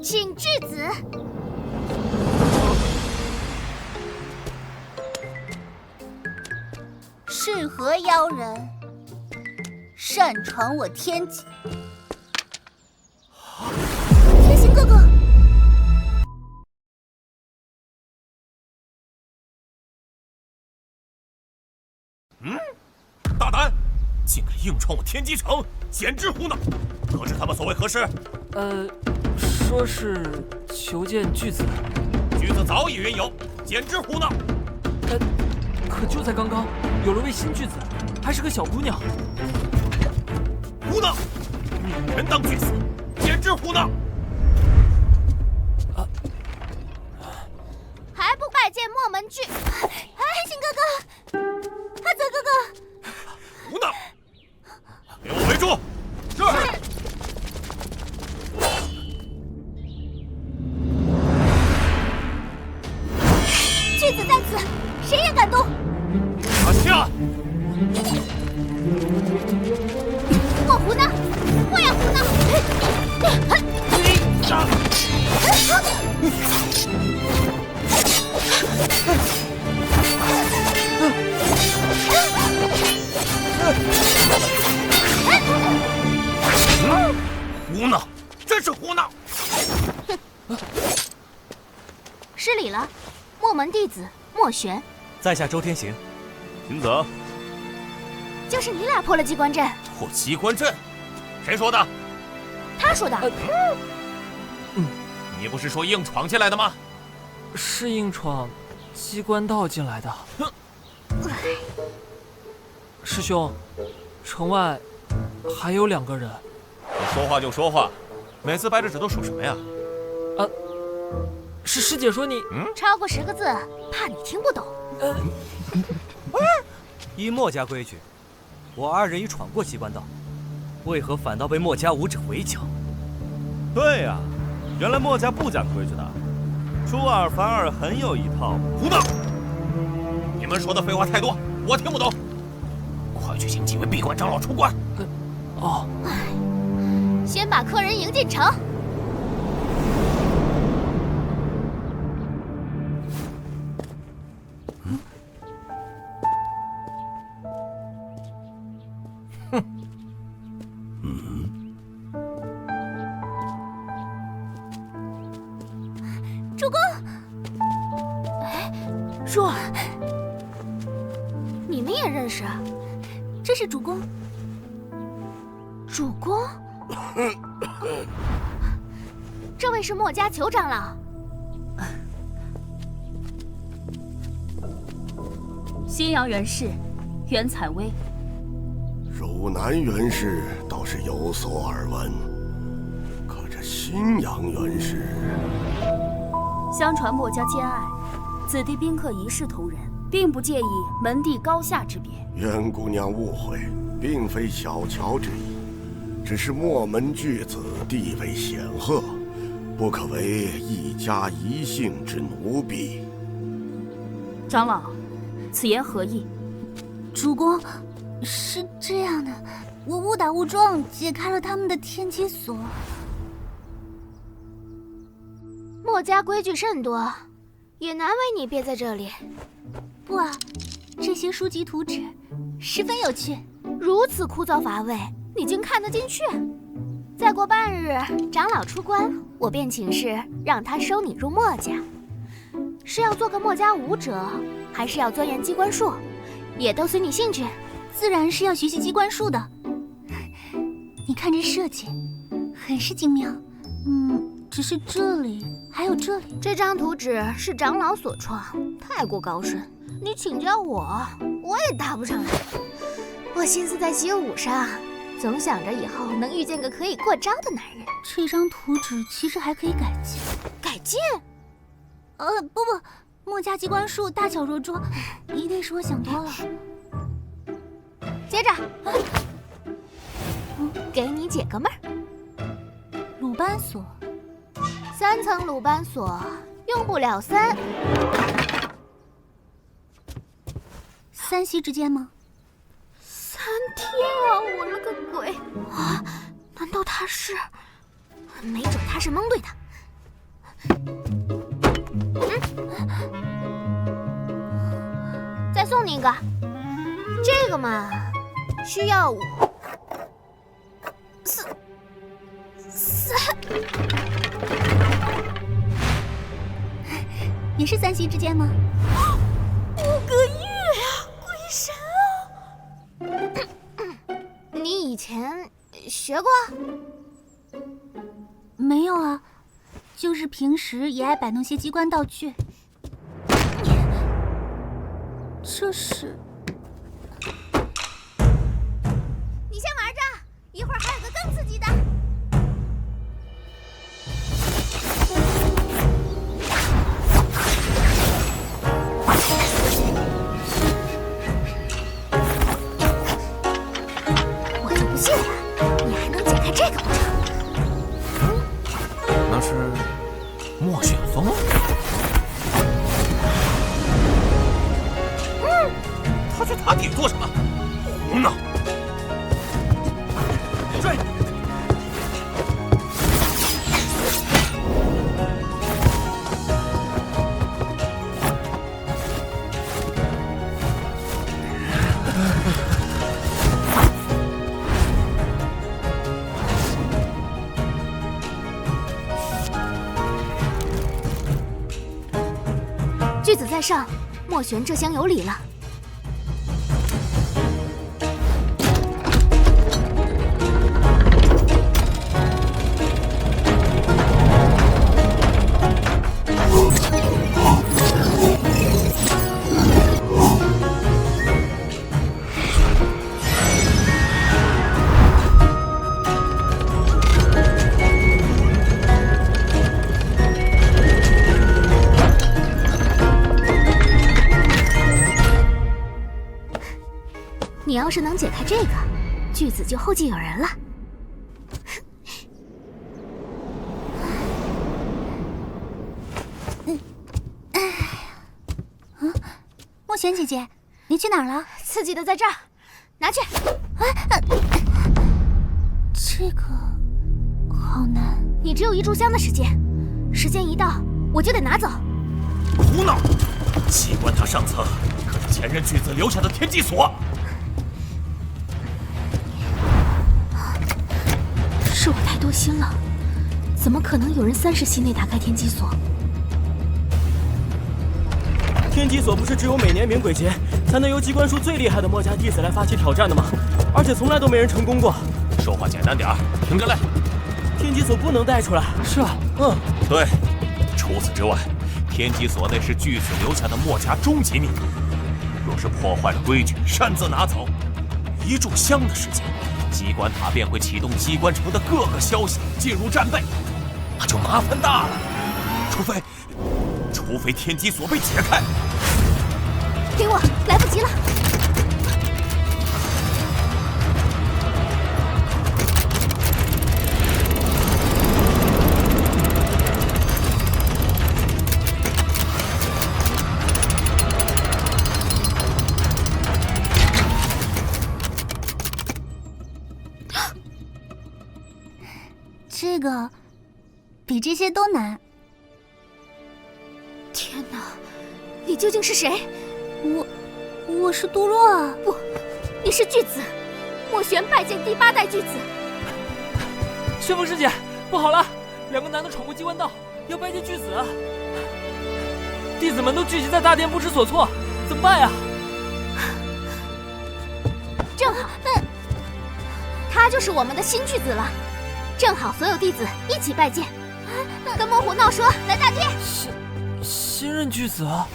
请巨子。是何妖人擅闯我天机？天行哥哥。大胆，竟敢硬闯我天机城，简直胡闹！可知他们所为何事？说是求见巨子。巨子早已云游，简直胡闹！可就在刚刚，有了位新巨子，还是个小姑娘。胡闹！女人当巨子，简直胡闹！还不拜见墨门巨？哎，星哥哥，阿泽哥哥，胡闹！给我围住！是。巨子在此，谁也敢动！拿下！我胡闹，我也胡闹！胡闹，真是胡闹！失礼了，墨门弟子墨玄，在下周天行。秦泽，就是你俩破了机关阵。破机关阵？谁说的？他说的。你不是说硬闯进来的吗？是硬闯机关道进来的。师兄，城外还有2个人。你说话就说话，每次掰着指头数什么呀？是师姐说你超过10个字，怕你听不懂。依墨家规矩，我2人已闯过机关道，为何反倒被墨家武者围剿？对呀，原来墨家不讲规矩的，出尔反尔很有一套。胡闹！你们说的废话太多，我听不懂。快去请几位闭关长老出关。哦。先把客人迎进城。主公，哎，若儿，你们也认识？这是主公。主公，这位是墨家裘长老。新阳元氏袁采薇。汝南元氏倒是有所耳闻，可这新阳元氏，相传墨家兼爱，子弟宾客一视同仁，并不介意门第高下之别。袁姑娘误会，并非小瞧之意，只是墨门巨子地位显赫，不可为一家一姓之奴婢。长老，此言何意？主公，是这样的，我误打误撞解开了他们的天机锁。墨家规矩甚多，也难为你憋在这里。不啊，这些书籍图纸十分有趣。如此枯燥乏味，你竟看得进去？再过半日，长老出关，我便请示让他收你入墨家。是要做个墨家武者，还是要钻研机关术，也都随你兴趣。自然是要学习机关术的。你看这设计，很是精妙。只是这里还有这里，这张图纸是长老所创，太过高深，你请教我也答不上来。我心思在习武上，总想着以后能遇见个可以过招的男人。这张图纸其实还可以改进。改进？不，墨家机关术大巧若拙，一定是我想多了。接着，给你解个闷儿。鲁班锁，3层鲁班锁，用不了3息之间吗？3天啊！我了个鬼啊！难道他是？没准他是蒙对的。再送你一个，这个嘛，需要3，也是3息之间吗？5个月啊，鬼神啊！你以前学过？没有啊，就是平时也爱摆弄些机关道具。这是……你先玩着，一会儿还有个更刺激的。我就不信了，你还能解开这个不成？那是墨旋风。他在塔底做什么？胡闹！追！巨子在上，墨玄这厢有礼了。你要是能解开这个，巨子就后继有人了。墨玄姐姐，你去哪儿了？刺激的在这儿，拿去。这个好难。你只有1炷香的时间，时间一到，我就得拿走。胡闹！机关塔上层可是前任巨子留下的天机锁。是我太多心了，怎么可能有人30息内打开天机锁？天机锁不是只有每年冥鬼节才能由机关术最厉害的墨家弟子来发起挑战的吗？而且从来都没人成功过。说话简单点儿，听着来。天机锁不能带出来。是啊，对。除此之外，天机锁内是巨子留下的墨家终极秘密，若是破坏了规矩，擅自拿走，1炷香的时间，机关塔便会启动机关城的各个消息进入战备，那就麻烦大了。除非天机锁被解开。给我，来不及了。这个比这些都难。天哪，你究竟是谁？我是杜若啊！不，你是巨子，墨玄拜见第8代巨子。旋风师姐，不好了，两个男的闯过机关道，要拜见巨子。弟子们都聚集在大殿，不知所措，怎么办呀？正好，他就是我们的新巨子了。正好所有弟子一起拜见，跟猛虎闹说来大殿。新任巨子啊！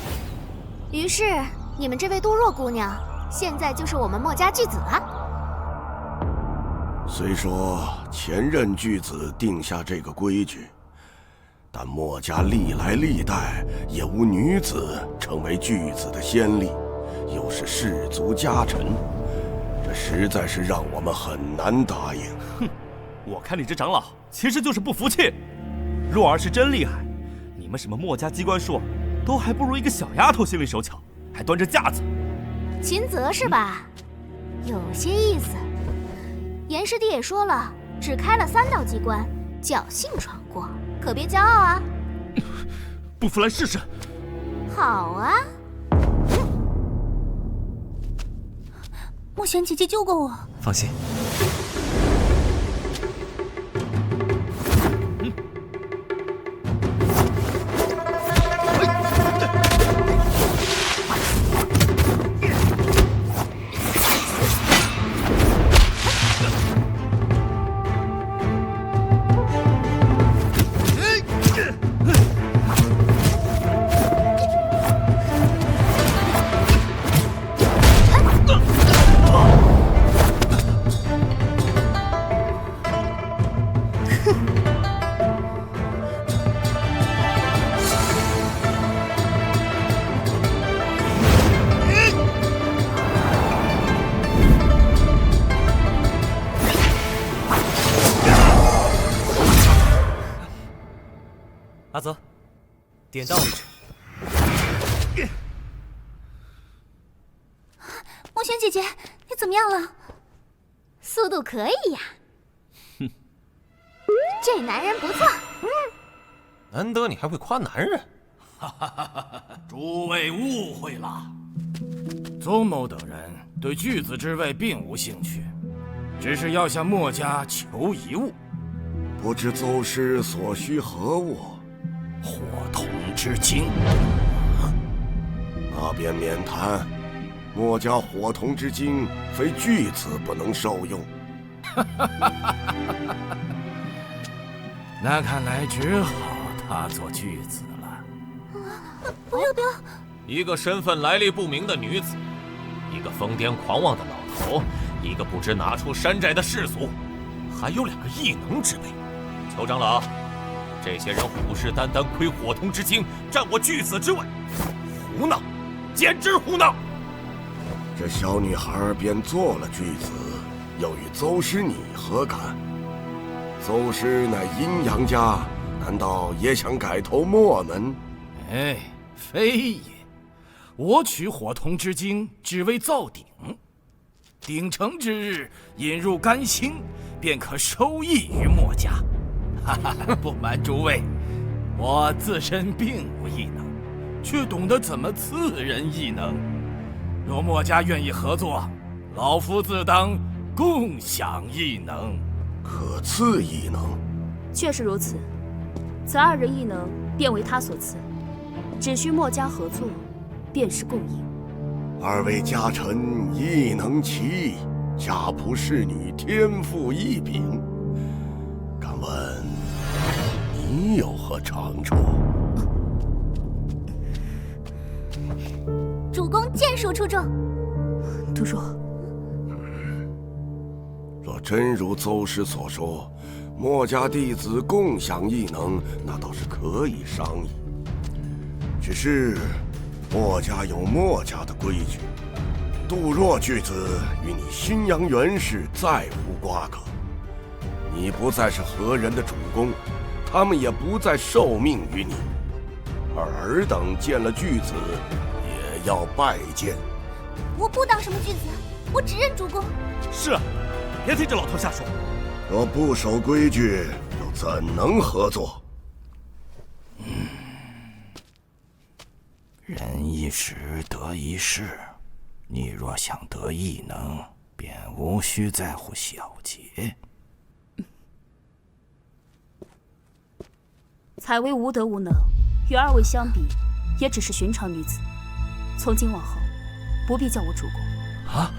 于是你们这位杜若姑娘，现在就是我们墨家巨子了。虽说前任巨子定下这个规矩，但墨家历来历代也无女子成为巨子的先例，又是氏族家臣，这实在是让我们很难答应。哼，我看你这长老其实就是不服气。若儿是真厉害，你们什么墨家机关术，都还不如一个小丫头心里手巧，还端着架子。秦泽是吧？有些意思。严师弟也说了，只开了3道机关，侥幸闯过，可别骄傲啊！不服来试试。好啊。墨璇姐姐救过我。放心。阿泽，点到为止。墨璇姐姐，你怎么样了？速度可以呀。哼，这男人不错。难得你还会夸男人。诸位误会了，宗某等人对巨子之位并无兴趣，只是要向墨家求一物。不知邹师所需何物？火瞳之精。那便免谈。墨家火瞳之精，非巨子不能受用。那看来只好他做巨子了。不要！一个身份来历不明的女子，一个疯癫狂妄的老头，一个不知哪处山寨的世俗，还有2个异能之辈。邱长老，这些人虎视眈眈，窥火瞳之精，占我巨子之位，胡闹，简直胡闹！这小女孩便做了巨子，又与邹师你何干？邹师乃阴阳家，难道也想改投墨门？哎，非也。我取火瞳之精，只为造鼎。鼎成之日，引入甘兴，便可收益于墨家。不瞒诸位，我自身并无异能，却懂得怎么赐人异能。若墨家愿意合作，老夫自当共享异能。可赐异能？确实如此，此2人异能便为他所赐，只需墨家合作，便是共赢。2位家臣异能齐异，家仆侍女天赋异禀，敢问你有何长处？主公剑术出众。杜若，若真如邹师所说，墨家弟子共享异能，那倒是可以商议。只是墨家有墨家的规矩，杜若巨子与你新阳元氏再无瓜葛。你不再是何人的主公，他们也不再受命于你。而尔等见了巨子，也要拜见。我不当什么巨子，我只认主公。是啊，别听这老头瞎说。若不守规矩，又怎能合作？人一时得一时，你若想得异能，便无需在乎小节。采薇无德无能，与二位相比，也只是寻常女子。从今往后，不必叫我主公。啊！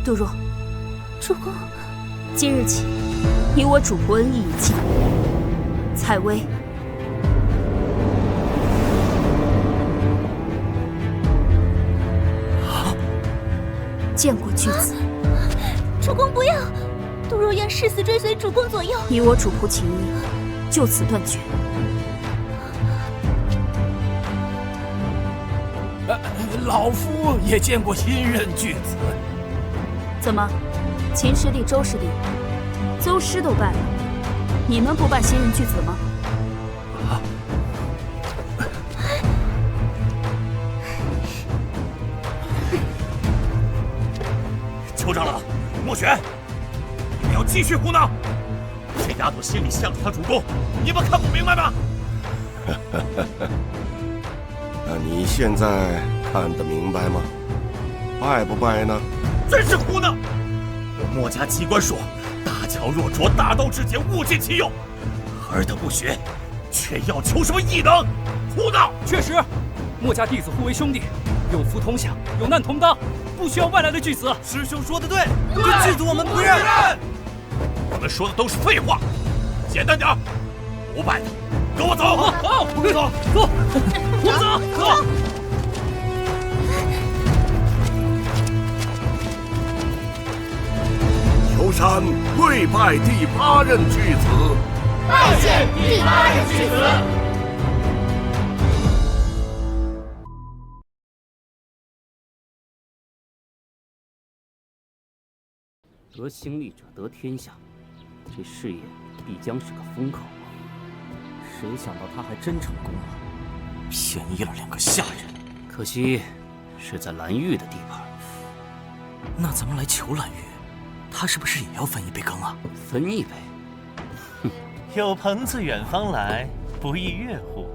杜若，主公，今日起，你我主仆恩义已尽。采薇，见过巨子。主公不要！杜若愿誓死追随主公左右。你我主仆情谊就此断绝。老夫也见过新任巨子。怎么，秦师弟、周师弟、邹师都拜了，你们不拜新任巨子吗？啊！邱长老，莫玄，你们要继续胡闹！这丫头心里向着她主公，你们看不明白吗？那你现在看得明白吗？拜不拜呢？真是胡闹！我墨家机关说，大巧若拙，大道至简，物尽其用，而他不学，却要求什么异能？胡闹！确实，墨家弟子互为兄弟，有福同享，有难同当，不需要外来的巨子。师兄说的对，对，巨子我们不认。你们说的都是废话，简单点，不拜的，跟我走。好，我跟走，走，我们走，走。求山跪拜第8任巨子，拜见第8任巨子。得兴利者得天下，这事业必将是个风口。谁想到他还真成功了，便宜了2个下人。可惜是在蓝玉的地盘。那咱们来求蓝玉，他是不是也要分一杯羹啊？分一杯？哼，有朋自远方来，不亦乐乎？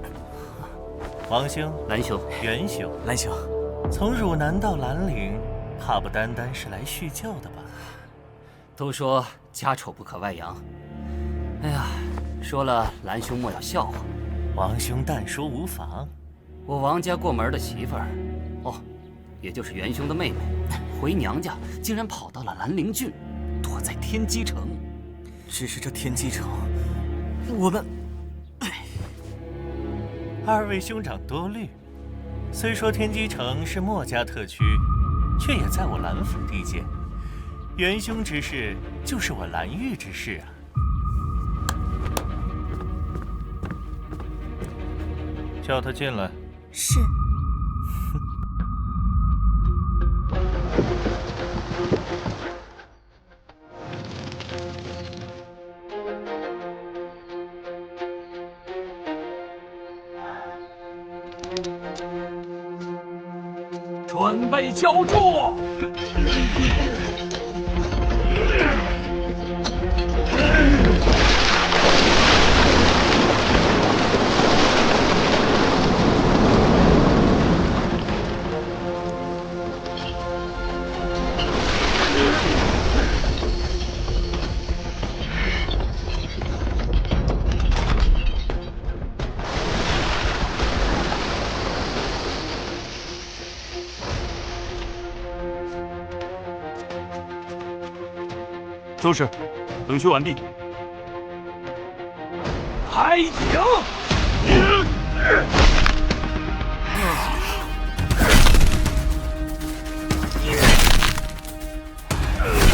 王兄、蓝兄、元兄、蓝兄，从汝南到兰陵，怕不单单是来叙旧的吧？都说家丑不可外扬。哎呀，说了蓝兄莫要笑话。王兄但说无妨。我王家过门的媳妇儿，哦，也就是元兄的妹妹，回娘家竟然跑到了兰陵郡，躲在天机城。只是这天机城，我们……二位兄长多虑。虽说天机城是墨家特区，却也在我蓝府地界。元兄之事，就是我蓝玉之事啊。叫他进来。是。准备敲柱。周氏，冷却完毕。还行。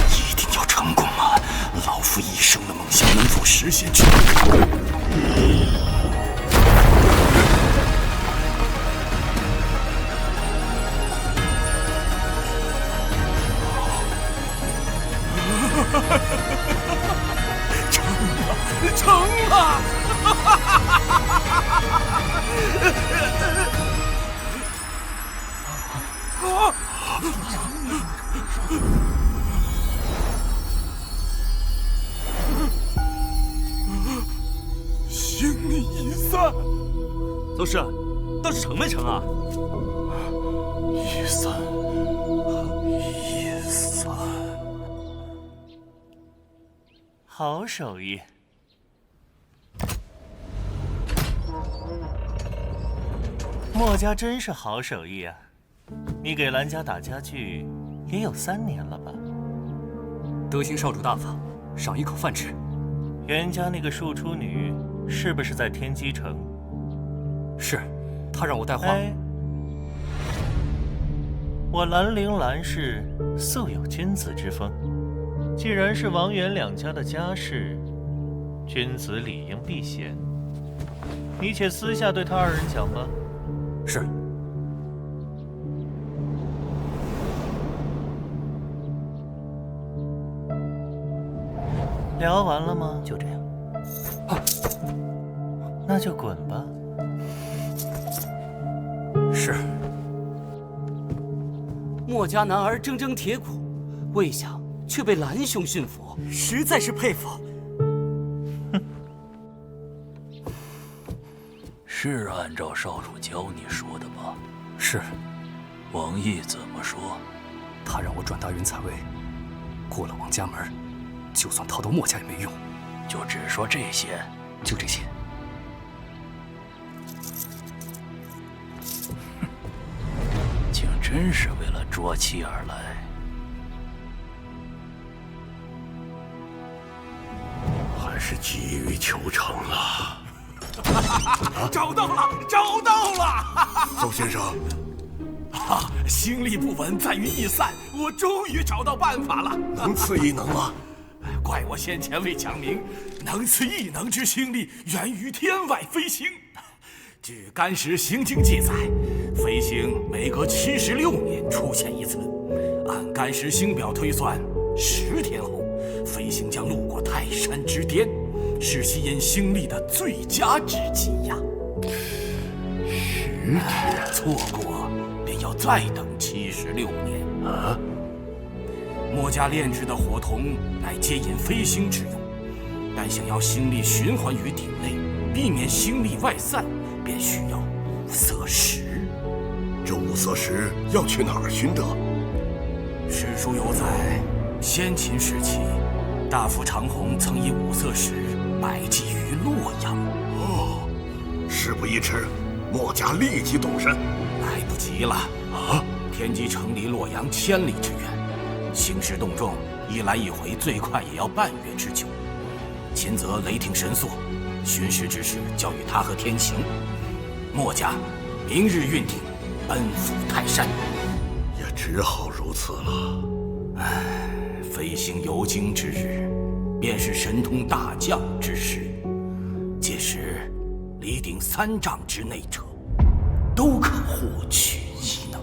一定要成功啊！老夫一生的梦想能否实现去？成了！性命已散。邹师，倒是成没成啊？已散，已散。好手艺。墨家真是好手艺啊！你给兰家打家具也有3年了吧？德行少主大方，赏一口饭吃。袁家那个庶出女是不是在天机城？是，她让我带话。我兰陵兰氏素有君子之风，既然是王袁两家的家事，君子理应避嫌。你且私下对他2人讲吧。是。聊完了吗？就这样。那就滚吧。是。墨家男儿铮铮铁骨，未想却被兰兄驯服，实在是佩服。是按照少主教你说的吧？是。王毅怎么说？他让我转达云彩卫，过了王家门，就算逃到墨家也没用。就只说这些？就这些。竟真是为了捉妻而来。还是急于求成了。找到了，找到了！邹先生，心力不稳在于易散，我终于找到办法了。能赐异能吗？怪我先前未讲明，能赐异能之星力源于天外飞星。据《干石星经》记载，飞星每隔76年出现一次。按干石星表推算，10天后，飞星将路过泰山之巅，是吸引星力的最佳之机呀。10天，错过便要再等76年啊！墨家炼制的火瞳乃接引飞星之用，但想要星力循环于体内，避免星力外散，便需要五色石。这五色石要去哪儿寻得？史书有载，先秦时期，大夫长虹曾以五色石摆祭于洛阳。哦，事不宜迟，墨家立即动身。来不及了啊！天机城离洛阳1000里之远，兴师动众，一来一回最快也要半月之久。秦则雷霆神速，巡视之事交与他和天行。墨家明日运艇奔赴泰山，也只好如此了。唉，飞行游经之日，便是神通大降之时。届时，离顶3丈之内者，都可获取异能。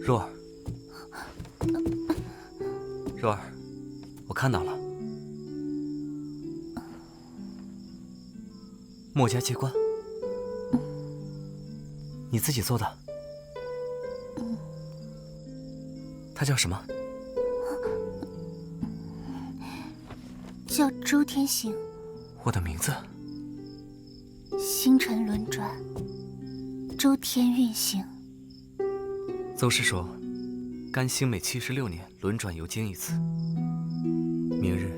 若儿，若儿，我看到了，墨家机关，你自己做的。它叫什么？叫周天行。我的名字。星辰轮转，周天运行。邹师说，干星每76年轮转游经一次。明日，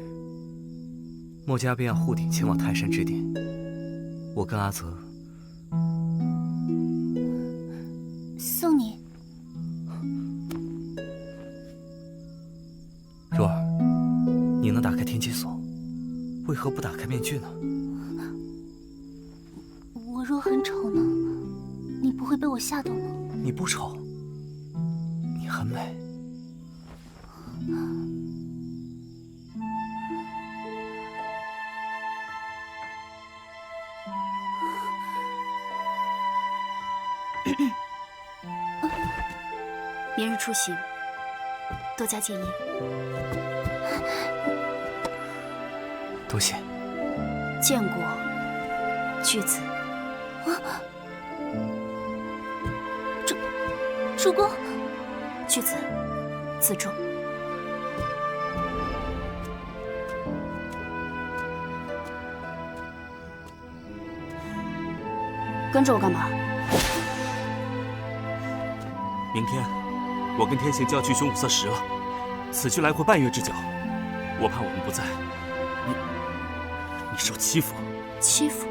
墨家便要护顶前往泰山之巅。我跟阿泽送你。若儿，你能打开天机锁，为何不打开面具呢？我若很丑呢，你不会被我吓到吗？你不丑。你很美。明日出行，多加建议。多谢。见过巨子。主公。巨子，自重。跟着我干嘛？明天，我跟天行就要去寻五色石了，此去来回半月之久，我怕我们不在，你受欺负。欺负？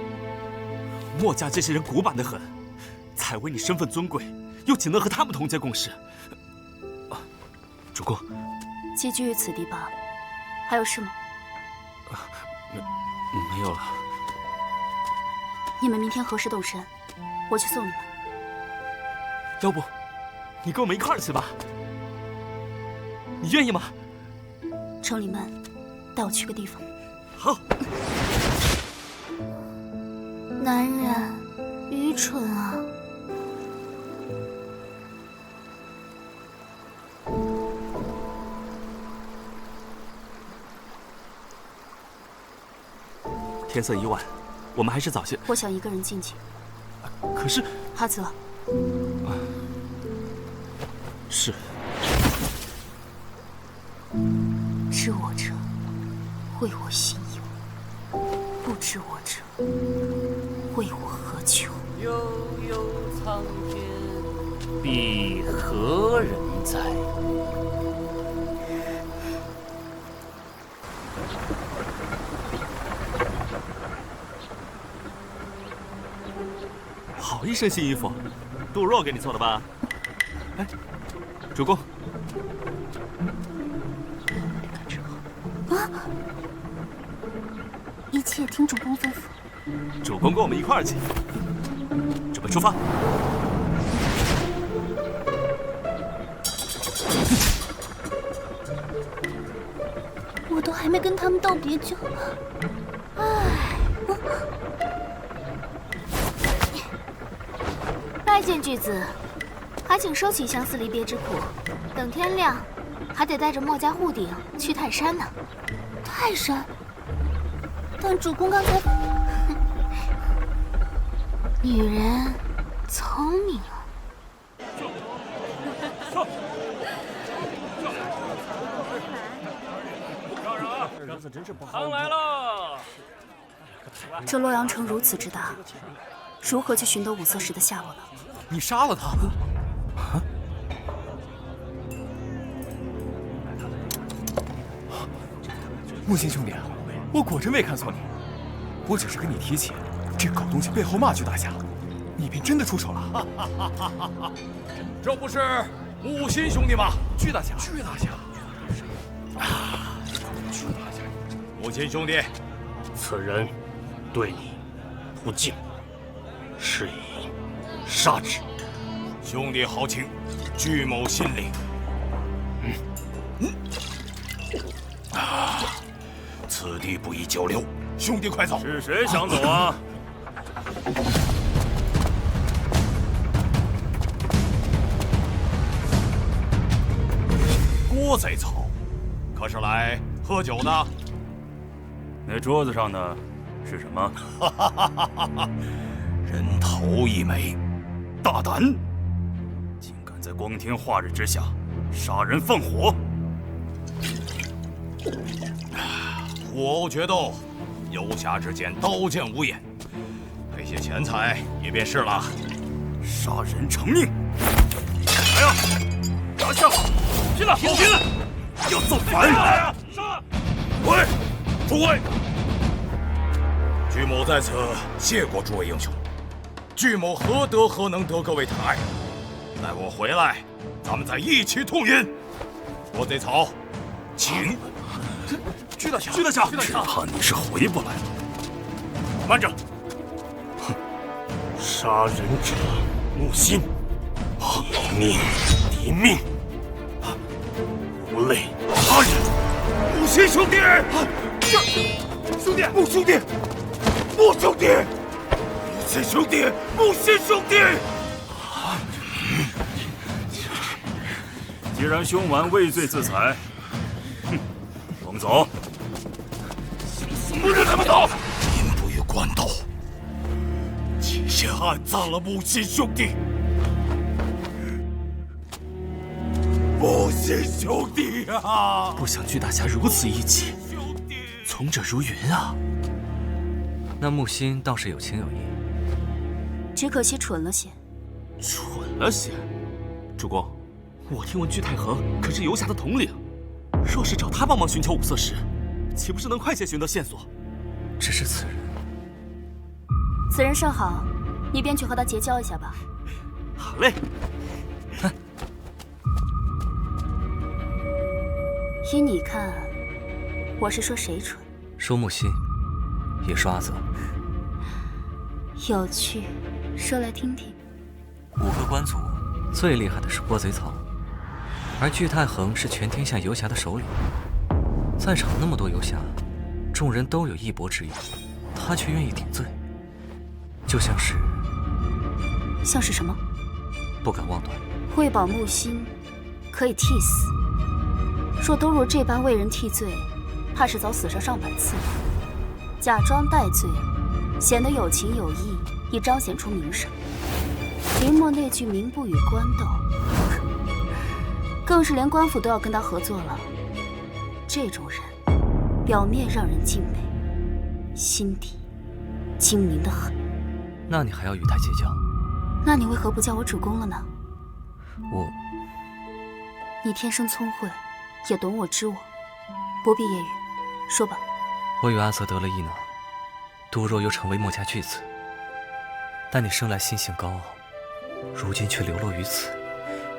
墨家这些人古板得很，采薇你身份尊贵，又岂能和他们同阶共事？主公，寄居于此地罢了，还有事吗？没有了。你们明天何时动身？我去送你们。要不，你跟我们一块儿去吧？你愿意吗？城里闷，带我去个地方。好。男人，愚蠢啊！天色已晚，我们还是早些。我想一个人静静。可是，哈泽。是。知我者，谓我心有；不知我者，谓我何求？悠悠苍天，彼何人哉？好一身新衣服，杜若给你做的吧？哎，主公。啊！一切听主公吩咐。主公跟我们一块儿去，准备出发。我都还没跟他们道别就，唉。拜见巨子，还请收起相思离别之苦。等天亮，还得带着墨家护鼎去泰山呢。泰山？但主公刚才……女人聪明啊！汤来了！这洛阳城如此之大，如何去寻得五色石的下落呢？你杀了他？木心兄弟，我果真没看错你，我只是跟你提起这狗东西背后骂巨大侠，你便真的出手了。这不是木心兄弟吗？巨大侠，巨大侠。木心兄弟，此人对你不敬，是以杀之。兄弟豪情，巨某心领。此地不宜久留，兄弟快走！是谁想走啊？郭贼曹，可是来喝酒的？那桌子上的是什么？人头一枚，大胆！竟敢在光天化日之下杀人放火！互殴决斗，游侠之间刀剑无眼，赔些钱财也便是了。杀人偿命！来呀，拿下！进来，进来！要造反！来呀！杀！喂，诸位，巨某在此谢过诸位英雄。巨某何德何能得各位疼爱？待我回来，咱们再一起痛饮。郭贼曹，请。巨大侠，巨大侠，只怕你是回不来了。慢着！哼，杀人者木心，以命抵命，无类他人。木心兄弟，兄弟，木兄弟，木兄弟，木心兄弟，木心兄弟。既然凶顽畏罪自裁，哼，甭走。不让他们走！民不与官斗，岂先暗葬了木心兄弟？木心兄弟啊！不想巨大侠如此义气，从者如云啊！那木心倒是有情有义。只可惜蠢了些。蠢了些。主公，我听闻巨太恒可是游侠的统领，若是找他帮忙寻求五色石，岂不是能快些寻得线索？只是此人，此人甚好，你便去和他结交一下吧。好嘞。依你看，我是说谁蠢？说木心，也说阿泽。有趣，说来听听。5个官族最厉害的是郭贼曹，而巨太恒是全天下游侠的首领。在场那么多游侠，众人都有义薄之意，他却愿意顶罪，就像是什么？不敢妄断。为保木心，可以替死。若都如这般为人替罪，怕是早死上上百次了。假装戴罪，显得有情有义，以彰显出名声。林默那句民不与官斗，更是连官府都要跟他合作了。这种人，表面让人敬佩，心底精明得很。那你还要与他结交？那你为何不叫我主公了呢？你天生聪慧，也懂我知我，不必揶揄。说吧。我与阿泽得了异能，杜若又成为墨家巨子，但你生来心性高傲，如今却流落于此，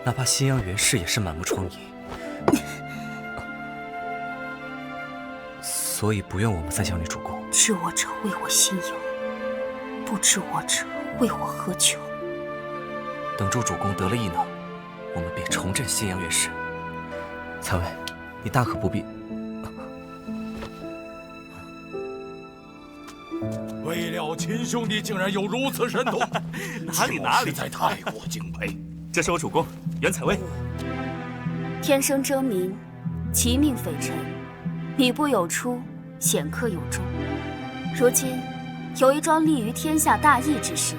哪怕西洋元氏也是满目疮痍。所以不愿我们再叫你主公。知我者为我心有，不知我者为我何求？等诸主公得了异能，我们便重振西洋元氏。蔡薇，你大可不必。未料秦兄弟竟然有如此神通，哪里，实在太过敬佩。这是我主公袁采薇。天生争名，其命匪臣，礼部有出，显客有终。如今有一桩立于天下大义之事，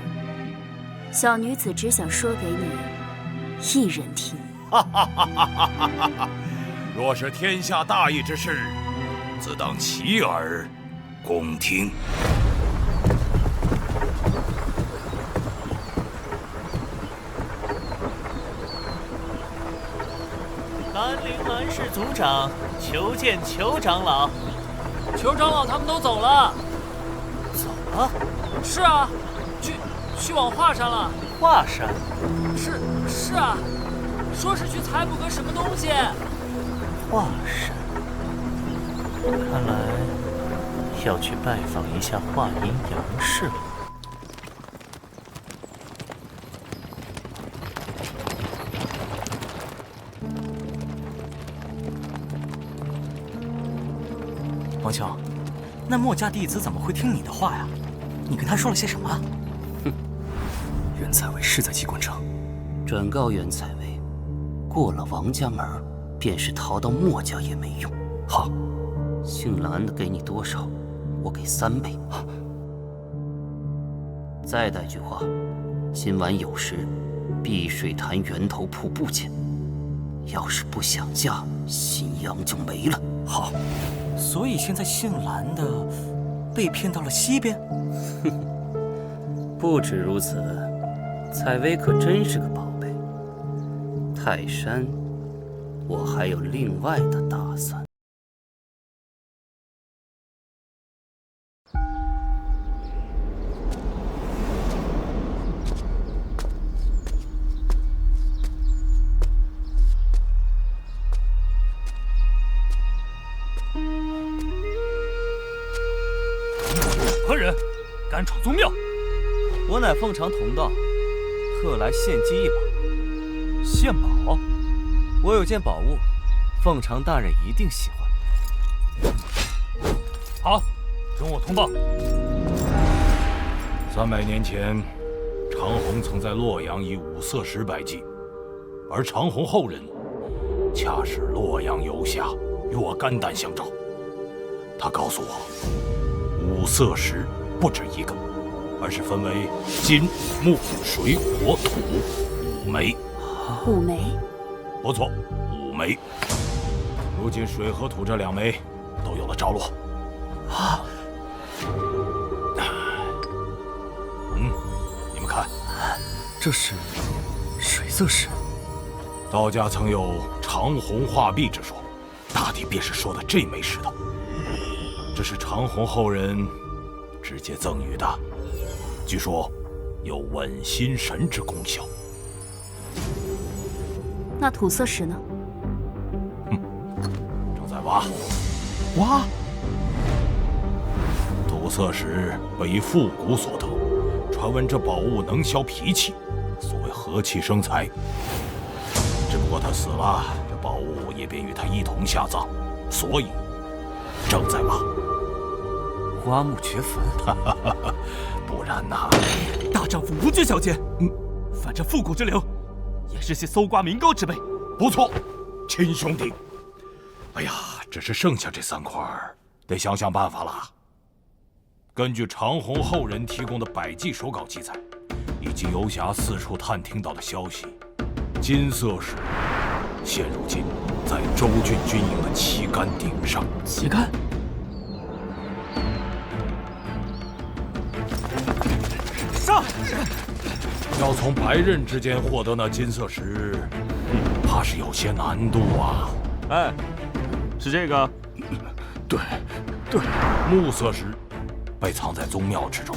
小女子只想说给你一人听。若是天下大义之事，自当其耳恭听。兰陵兰氏族长求见裘长老。裘长老他们都走了。走了？是啊，去往华山了。华山？是啊，说是去采捕个什么东西。华山，看来要去拜访一下华阴杨氏了。王兄，那墨家弟子怎么会听你的话呀？你跟他说了些什么？袁采薇是在机关城，转告袁采薇，过了王家门，便是逃到墨家也没用。好，姓蓝的给你多少，我给3倍。再带句话，今晚有时，碧水潭源头瀑布见。要是不想嫁，新阳就没了。好。所以现在姓蓝的被骗到了西边。不止如此，采薇可真是个宝贝。泰山，我还有另外的打算。何人敢闯宗庙？我乃凤长同道，特来献祭一把。献宝？我有件宝物，凤长大人一定喜欢。好，容我通报。300年前，长虹曾在洛阳以5色石拜祭，而长虹后人恰是洛阳游侠，与我肝胆相照。他告诉我，5色石不止1个，而是分为金、木、水、火、土5枚。5枚？不错，5枚。如今水和土这2枚都有了着落。你们看。这是水色石。道家曾有长虹化壁之说，大抵便是说的这枚石头。这是长虹后人直接赠予的，据说有稳心神之功效。那土色石呢？正在挖。土色石为复古所得，传闻这宝物能消脾气，所谓和气生财。只不过他死了，这宝物也便与他一同下葬，所以正在挖。花木绝坟，不然呐，大丈夫无惧小节。反正复古之流，也是些搜刮民膏之辈。不错，亲兄弟。哎呀，只是剩下这3块，得想想办法了。根据长虹后人提供的百济手稿记载，以及游侠四处探听到的消息，金色石现如今在周郡军营的旗杆顶上。旗杆？上！要从白刃之间获得那金色石，怕是有些难度啊。哎，是这个？对，木色石被藏在宗庙之中，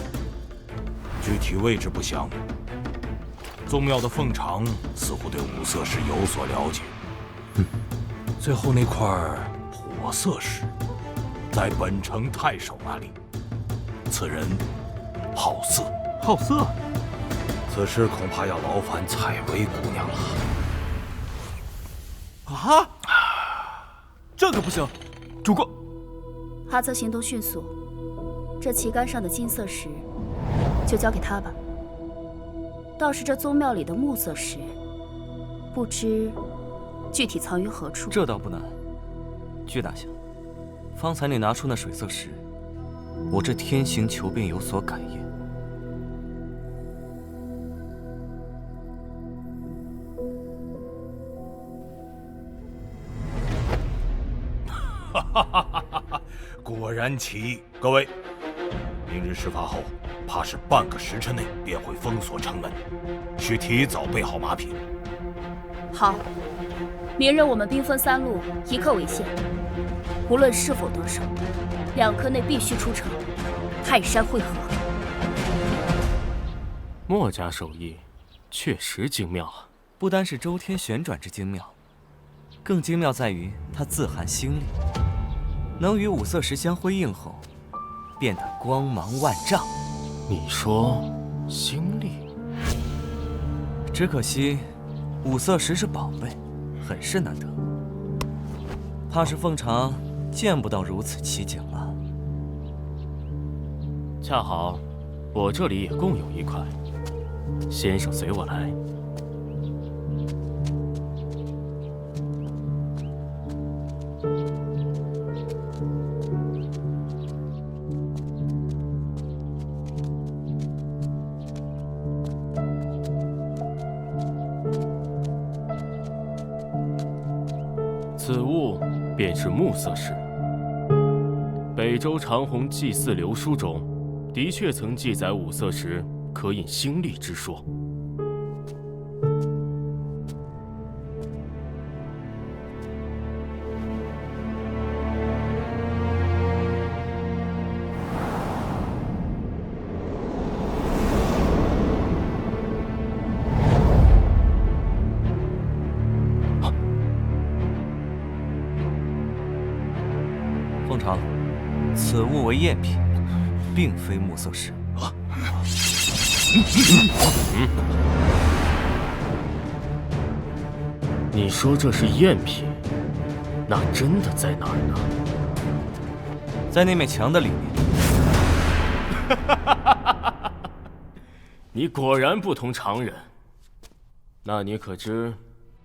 具体位置不详。宗庙的凤长似乎对五色石有所了解。最后那块火色石，在本城太守那里。此人好色，好色。此事恐怕要劳烦采薇姑娘了。啊！这可不行，主公。哈泽行动迅速，这旗杆上的金色石就交给他吧。倒是这宗庙里的木色石，不知具体藏于何处。这倒不难，巨大侠，方才你拿出那水色石，我这天行求便有所感应。果然奇异。各位，明日事发后，怕是半个时辰内便会封锁城门，需提早备好马匹。好，明日我们兵分3路，一刻为限。无论是否得手，2刻内必须出城，泰山会合。墨家手艺确实精妙啊！不单是周天旋转之精妙，更精妙在于它自含星力，能与五色石相辉映后，变得光芒万丈。你说星力？只可惜五色石是宝贝，很是难得，怕是凤长见不到如此奇景了。恰好，我这里也共有1块，先生随我来。此物便是木色石。北周长虹祭祀流书中，的确曾记载五色石可引星力之说。凤长，此物为赝品，并非木色石。你说这是赝品，那真的在哪儿呢？在那面墙的里面。你果然不同常人。那你可知，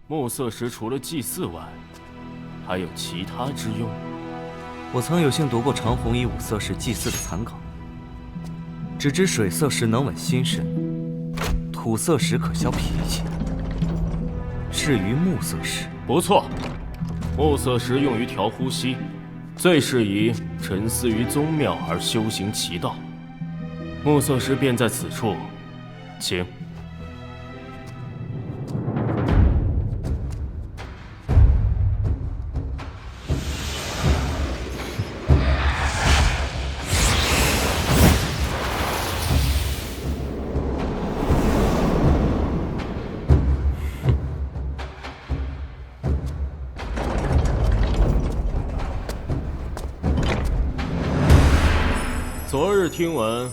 木色石除了祭祀外，还有其他之用？我曾有幸读过长虹以五色石祭祀的残稿，只知水色石能稳心神，土色石可消脾气。至于木色石，不错，木色石用于调呼吸，最适宜沉思于宗庙而修行其道。木色石便在此处，请。听闻，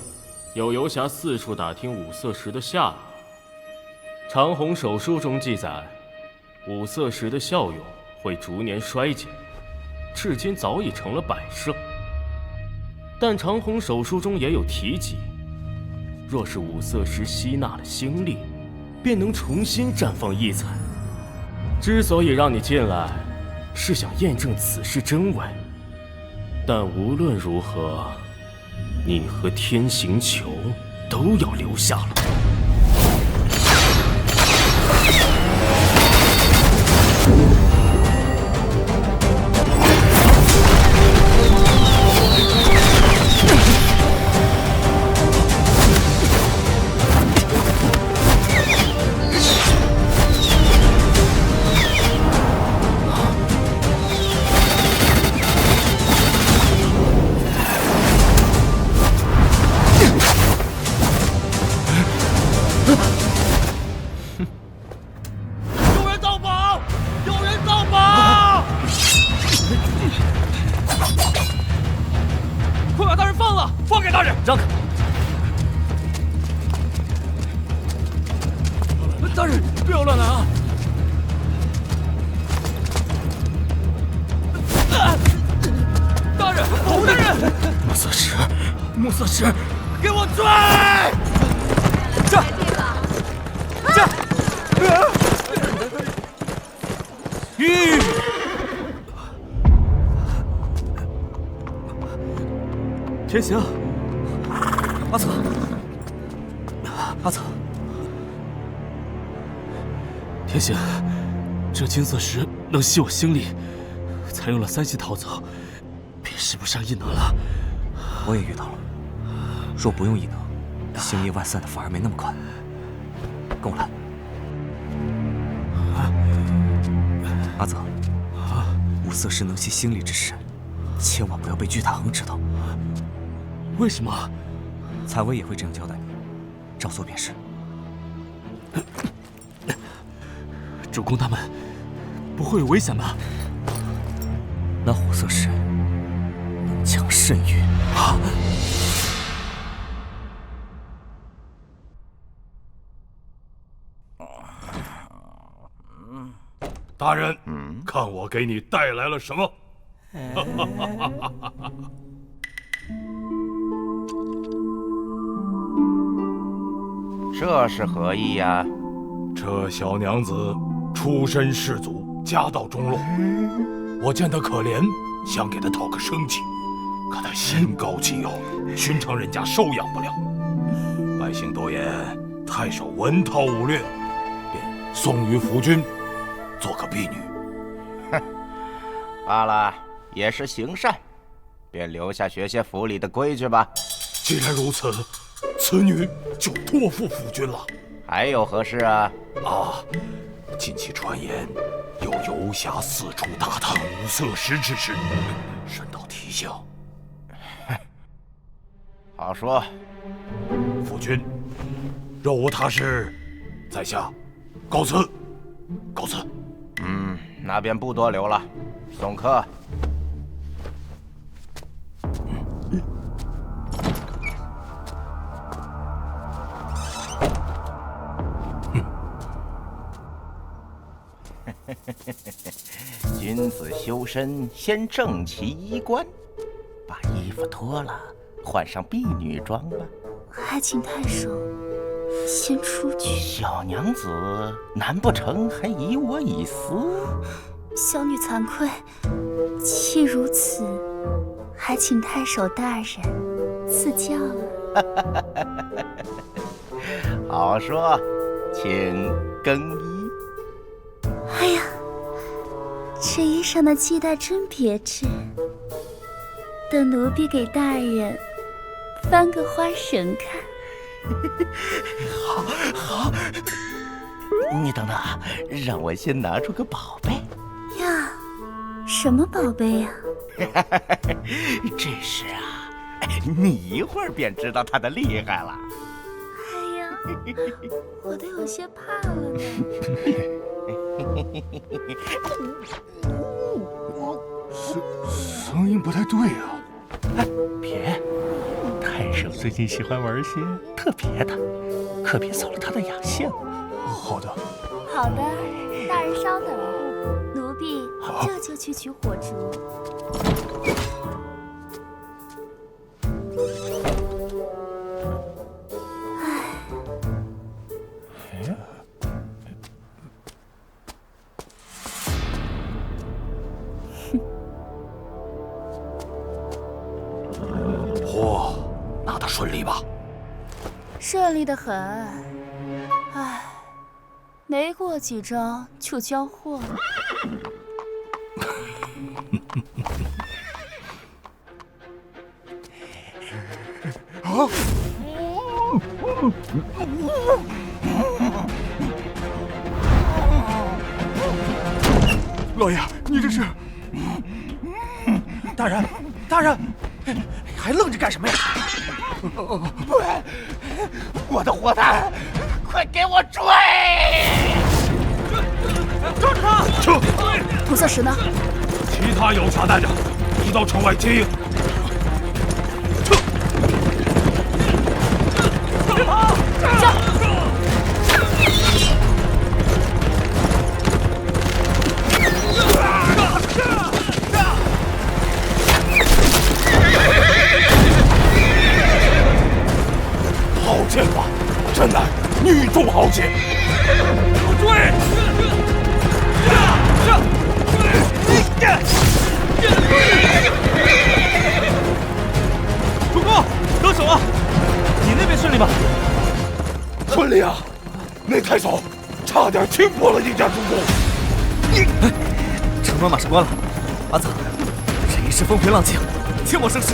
有游侠四处打听五色石的下落。长虹手书中记载，五色石的效用会逐年衰减，至今早已成了摆设。但长虹手书中也有提及，若是五色石吸纳了星力，便能重新绽放异彩。之所以让你进来，是想验证此事真伪。但无论如何，你和天行球都要留下了。天行，阿策，阿策，天行，这金色石能吸我星力，才用了3系逃走，便使不上异能了。我也遇到了，若不用异能，星力外散的反而没那么快。跟我来。阿泽，五色石能吸星力之事，千万不要被巨大恒知道。为什么？采薇也会这样交代你，照做便是。主公他们不会有危险吧？那五色石能强甚于啊！大人，看我给你带来了什么？这是何意呀？这小娘子出身士族，家道中落，我见她可怜，想给她讨个生气，可她心高气傲，寻常人家收养不了。百姓多言太守文韬武略，便送于夫君，做个婢女。哼，罢了，也是行善，便留下学些府里的规矩吧。既然如此，此女就托付夫君了。还有何事啊？近期传言有游侠四处打探五色石之事，顺道提醒。好说。夫君，若无他事，在下告辞。告辞。那便不多留了，送客。君子修身，先正其衣冠，把衣服脱了，换上婢女装吧。还请太守先出去。小娘子，难不成还以我以私？小女惭愧，既如此，还请太守大人赐教了。好说，请更衣。哎呀，这衣裳的系带真别致，等奴婢给大人翻个花绳看。好，你等等，让我先拿出个宝贝。呀，什么宝贝呀？这事啊，你一会儿便知道他的厉害了。哎呀，我都有些怕了呢。声音不太对啊！别，太生最近喜欢玩些特别的，可别扫了他的雅兴。好的。好的，大人稍等，奴婢这就去取火烛。嚯，拿得顺利吧？顺利得很，唉，没过几招就交货了。啊！老爷，你这是？大人，大人，还愣着干什么呀？我的火炭，快给我追！抓住他！撤！菩萨石呢？其他有查带着，移到城外接应。别跑！好剑法，真乃女中豪杰。追！主公，得手啊！你那边顺利吗？顺利啊！那太守差点轻破了应家主公。城门马上关了，阿紫，这一世风平浪静，切莫生事。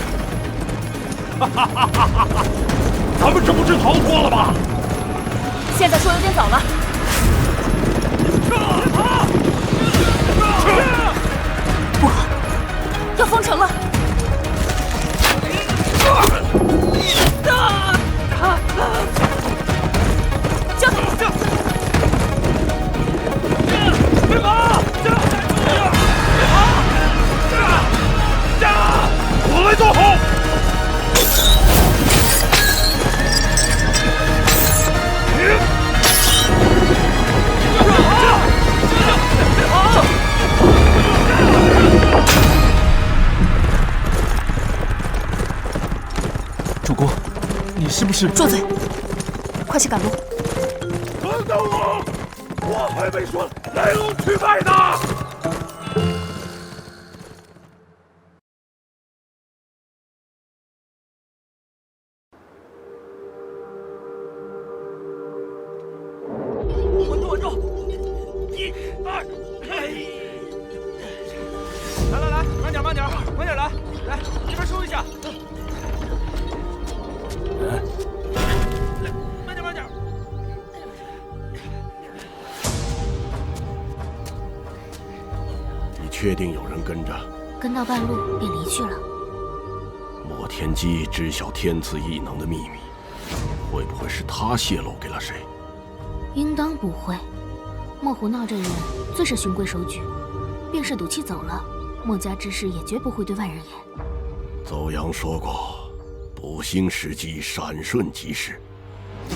咱们这不是逃脱了吗？现在说有点早了。不好，要封城了！交给我！别跑！我来做好。主公，你是不是？住嘴！快去赶路！等等我，我还没说来龙去脉呢。稳住！一、二，来，慢点来，来这边收一下。慢点。你确定有人跟着？跟到半路便离去了。莫天机知晓天赐异能的秘密，会不会是他泄露给了谁？应当不会。莫胡闹这人最是循规守矩，便是赌气走了，墨家之事也绝不会对外人言。邹阳说过，不兴时机，闪瞬即逝。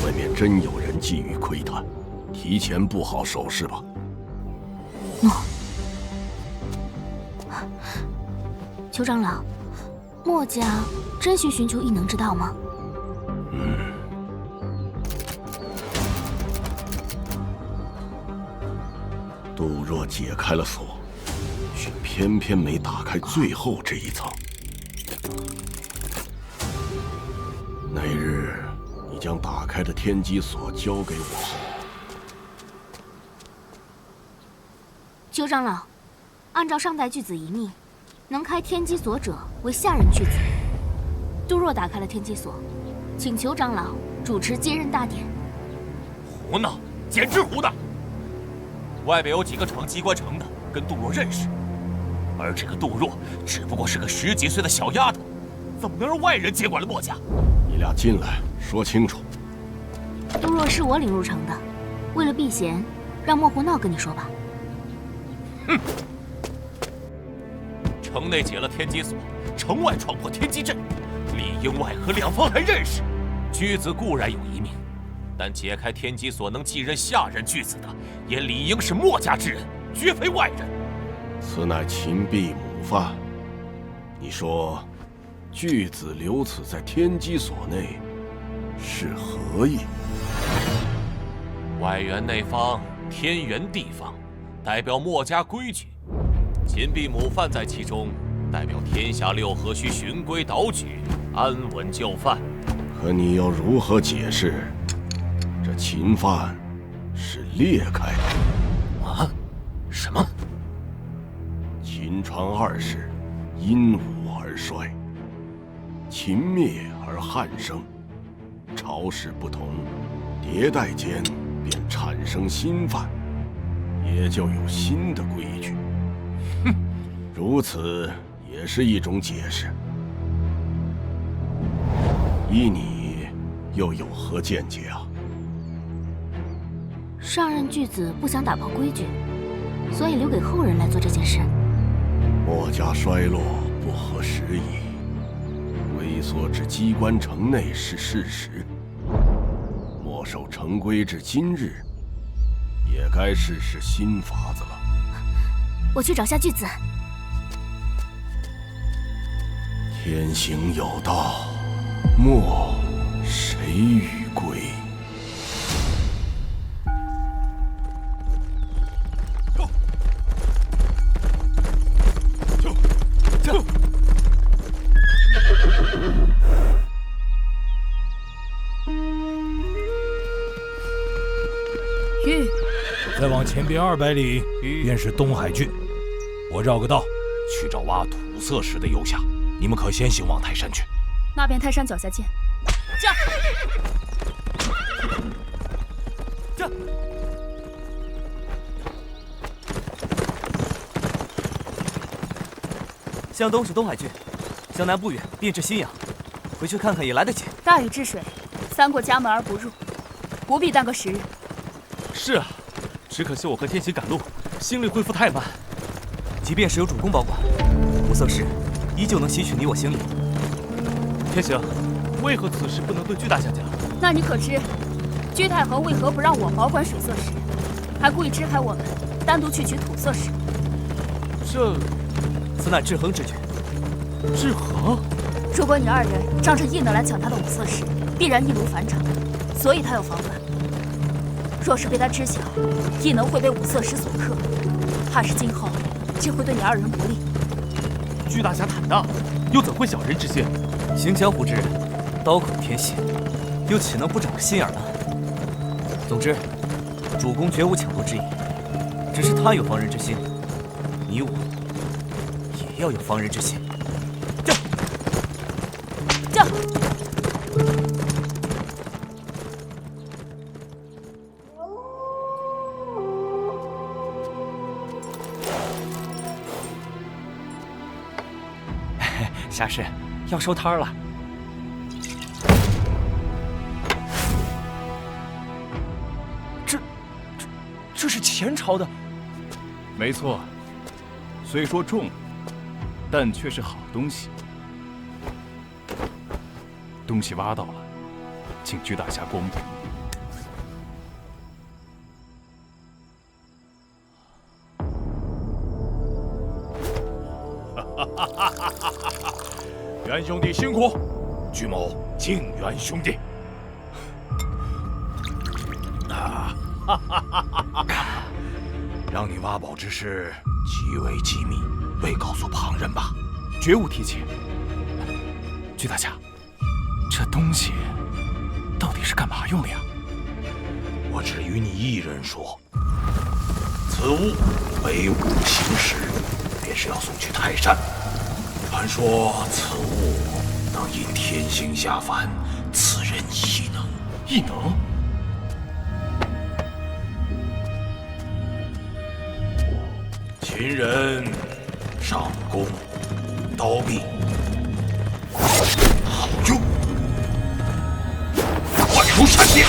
外面真有人觊觎窥探，提前布好手势吧。诺。邱长老，墨家真需寻求异能之道吗？杜若解开了锁，却偏偏没打开最后这一层。那日你将打开的天机锁交给我后，邱长老，按照上代巨子遗命，能开天机锁者为下人巨子。杜若打开了天机锁，请邱长老主持接任大典。胡闹，简直胡闹！外边有几个闯机关城的，跟杜若认识，而这个杜若只不过是个10几岁的小丫头，怎么能让外人接管了墨家？你俩进来说清楚。杜若是我领入城的，为了避嫌，让莫胡闹跟你说吧。哼！城内解了天机锁，城外闯破天机阵，里应外合两方还认识。巨子固然有一命，但解开天机所能继任下任巨子的，也理应是墨家之人，绝非外人。此乃秦婢母犯。你说，巨子留此在天机所内，是何意？外圆内方，天圆地方，代表墨家规矩；秦婢母犯在其中，代表天下六合须循规蹈矩，安稳就范。可你又如何解释这秦范是裂开的？啊？什么？秦传2世因武而衰，秦灭而汉生，朝势不同，迭代间便产生新范，也就有新的规矩。哼，如此也是一种解释。依你又有何见解啊？上任巨子不想打破规矩，所以留给后人来做这件事。墨家衰落不合时宜，龟缩至机关城内是事实。墨守成规至今日，也该试试新法子了。我去找下巨子。天行有道，莫谁与归？玉，再往前边200里，便是东海郡。我绕个道，去找挖土色石的游侠。你们可先行往泰山去。那边泰山脚下见。驾！驾！向东是东海郡，向南不远便至新阳，回去看看也来得及。大禹治水，三过家门而不入，不必耽搁时日。是啊，只可惜我和天行赶路，心力恢复太慢。即便是有主公保管，五色石依旧能吸取你我心力。天行，为何此事不能对巨大侠讲？那你可知，居太后为何不让我保管水色石，还故意支开我们，单独去取土色石？此乃制衡之举。制衡？如果你2人仗着异能来抢他的五色石，必然易如反掌，所以他有防范。若是被他知晓异能会被五色石所克，怕是今后只会对你2人不利。巨大侠坦荡，又怎会小人之心？行江湖之人，刀口偏细，又岂能不长着心眼呢？总之，主公绝无抢夺之意，只是他有防人之心，你我也要有防人之心。驾！驾！侠士，要收摊了。这是前朝的。没错，虽说重，但却是好东西。东西挖到了，请巨大侠公布。袁兄弟辛苦，巨某敬袁兄弟。让你挖宝之事极为机密，未告诉旁人吧？绝无提起。巨大侠，这东西到底是干嘛用的呀？我只与你一人说，此物为五行石，便是要送去泰山。传说此物能因天星下凡，赐人异能。异能？秦人上弓，刀臂好用，快如闪电。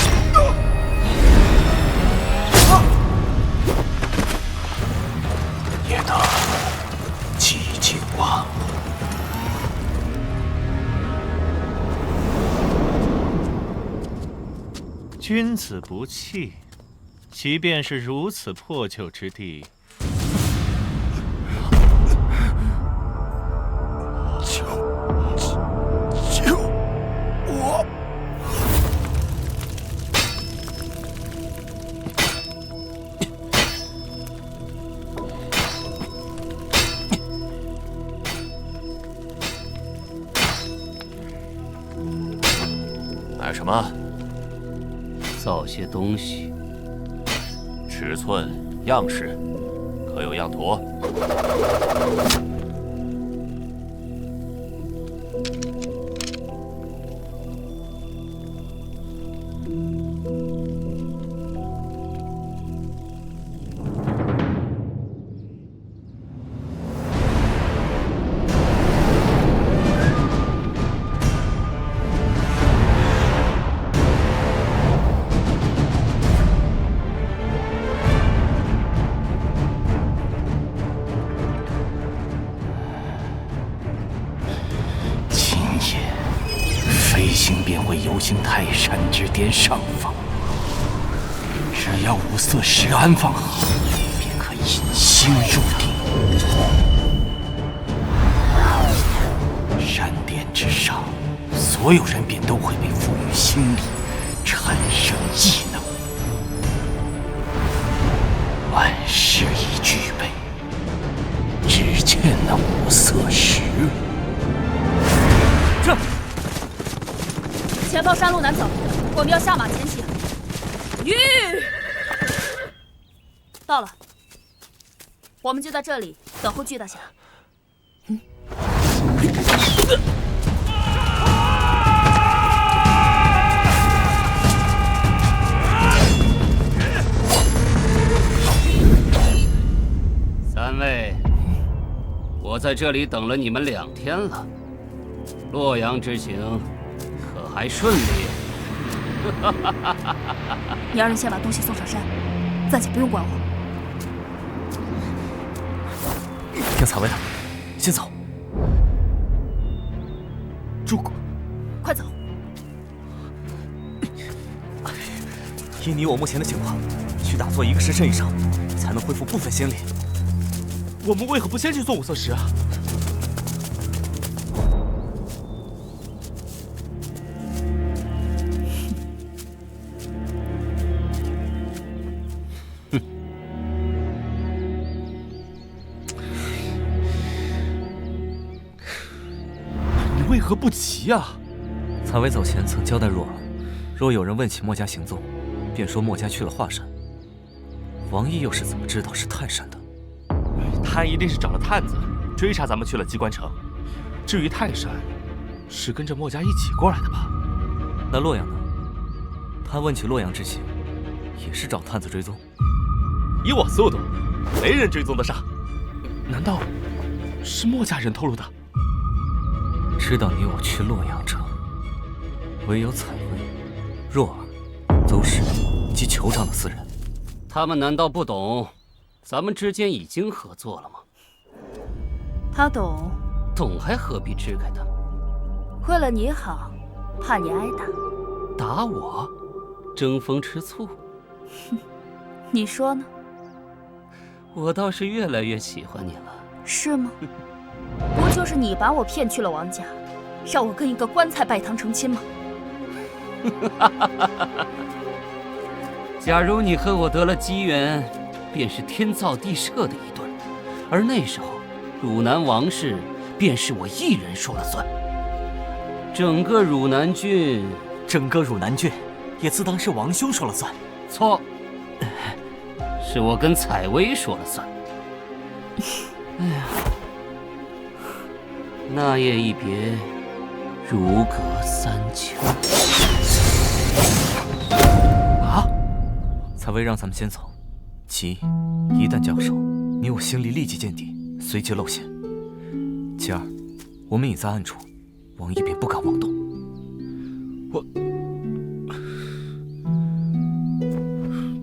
也能寂静万物。君子不器，即便是如此破旧之地，救我！买什么？造些东西。尺寸、样式，可有样图？泰山之巅上方，只要五色石安放好，便可隐星入地。山巅之上，所有人便都会被赋予星力，产生异能。万事已具备，只欠那五色石。这。前方山路难走，我们要下马前行。吁，到了，我们就在这里等候巨大侠。三位，我在这里等了你们2天了，洛阳之行还顺利？你让人先把东西送上山，暂且不用管我。听采薇的，先走。住口！快走！以你我目前的情况，需打坐1个时辰以上，才能恢复部分心力。我们为何不先去做五色石啊？为何不急啊？采薇走前曾交代若儿，若有人问起墨家行踪，便说墨家去了华山。王毅又是怎么知道是泰山的？他一定是找了探子，追查咱们去了机关城。至于泰山，是跟着墨家一起过来的吧？那洛阳呢？他问起洛阳之行，也是找探子追踪。以我速度，没人追踪得上。难道是墨家人透露的？知道你我去洛阳者，唯有采薇、若儿、邹氏及酋长的4人。他们难道不懂，咱们之间已经合作了吗？他懂，懂还何必支开他？为了你好，怕你挨打。打我？争风吃醋？你说呢？我倒是越来越喜欢你了。是吗？不就是你把我骗去了王家，让我跟一个棺材拜堂成亲吗？假如你和我得了机缘，便是天造地设的一对，而那时候，汝南王氏便是我一人说了算。整个汝南郡也自当是王兄说了算。错，是我跟采薇说了算。哎呀，那夜一别，如隔3秋。啊！采薇让咱们先走，其一旦交手，你我心力立即见底，随即露馅。其二，我们隐在暗处，王毅便不敢妄动。我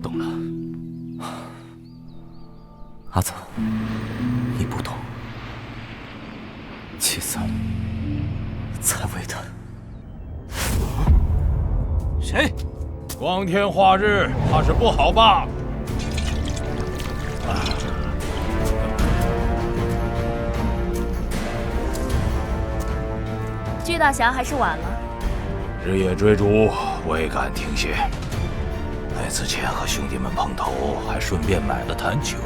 懂了。阿泽，你不懂。其三，采薇的。谁？光天化日，怕是不好吧？巨大侠还是晚了。日夜追逐，未敢停歇。来此前和兄弟们碰头，还顺便买了坛酒。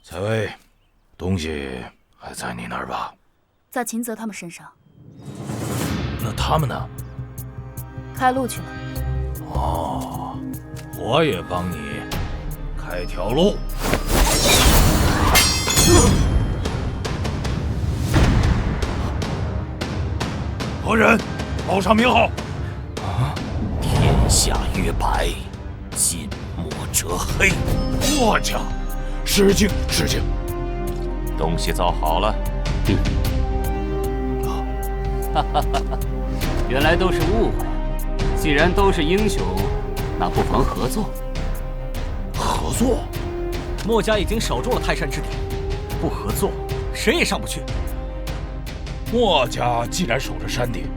采薇，东西还在你那儿吧？在秦泽他们身上。那他们呢？开路去了。哦，我也帮你开条路。何人？报上名号。天下曰白，近墨者黑。墨家，失敬失敬。东西造好了。哈哈哈！原来都是误会。既然都是英雄，那不妨合作。合作？墨家已经守住了泰山之巅，不合作，谁也上不去。墨家既然守着山顶，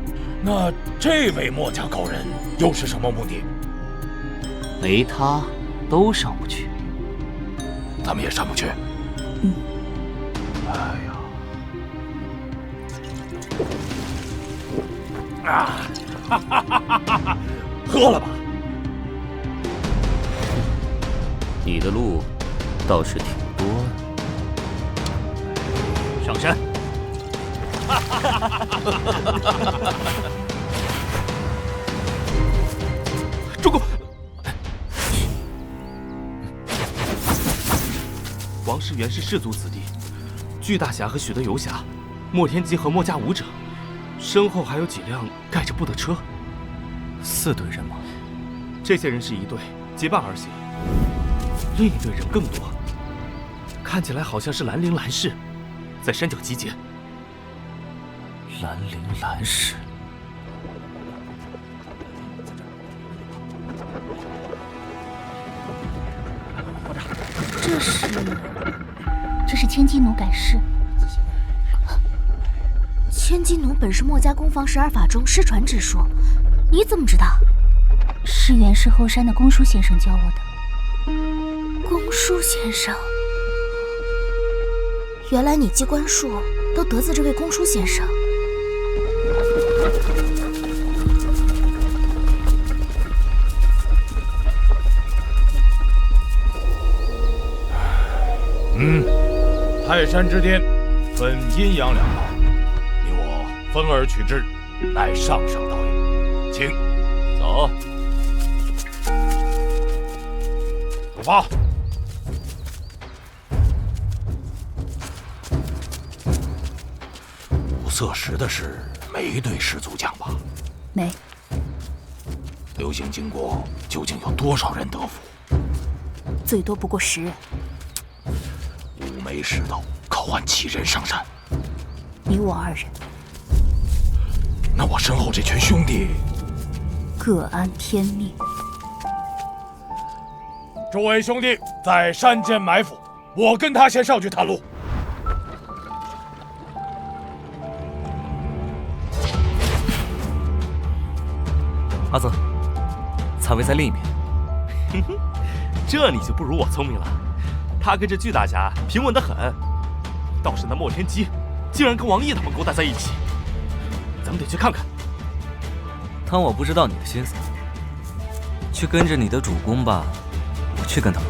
那这位墨家高人又是什么目的？没他，都上不去。他们也上不去。哎呀！啊！哈哈哈哈哈！喝了吧。你的路倒是挺多的。上山！哈哈哈哈哈！主公，王世元是氏族子弟，巨大侠和许德游侠，莫天基和墨家武者，身后还有几辆盖着布的车，4队人马。这些人是一队，结伴而行；另一队人更多，看起来好像是兰陵兰氏，在山脚集结。兰陵兰氏。这是千金弩改氏。千金弩本是墨家攻防12法中失传之术，你怎么知道？是原氏后山的公叔先生教我的。公叔先生，原来你机关术都得自这位公叔先生。泰山之巅分阴阳2道，你我分而取之，乃上上道也。请走。出发。五色石的是没对氏族讲吧？没。流行经过究竟有多少人得福？最多不过10人。五枚石头可换7人上山，你我2人。那我身后这群兄弟各安天命。诸位兄弟在山间埋伏，我跟他先上去探路。阿泽，采薇在另一边。哼哼，这你就不如我聪明了。他跟这巨大侠平稳得很，倒是那莫天基，竟然跟王毅他们勾搭在一起。咱们得去看看。当我不知道你的心思，去跟着你的主公吧。我去跟他们。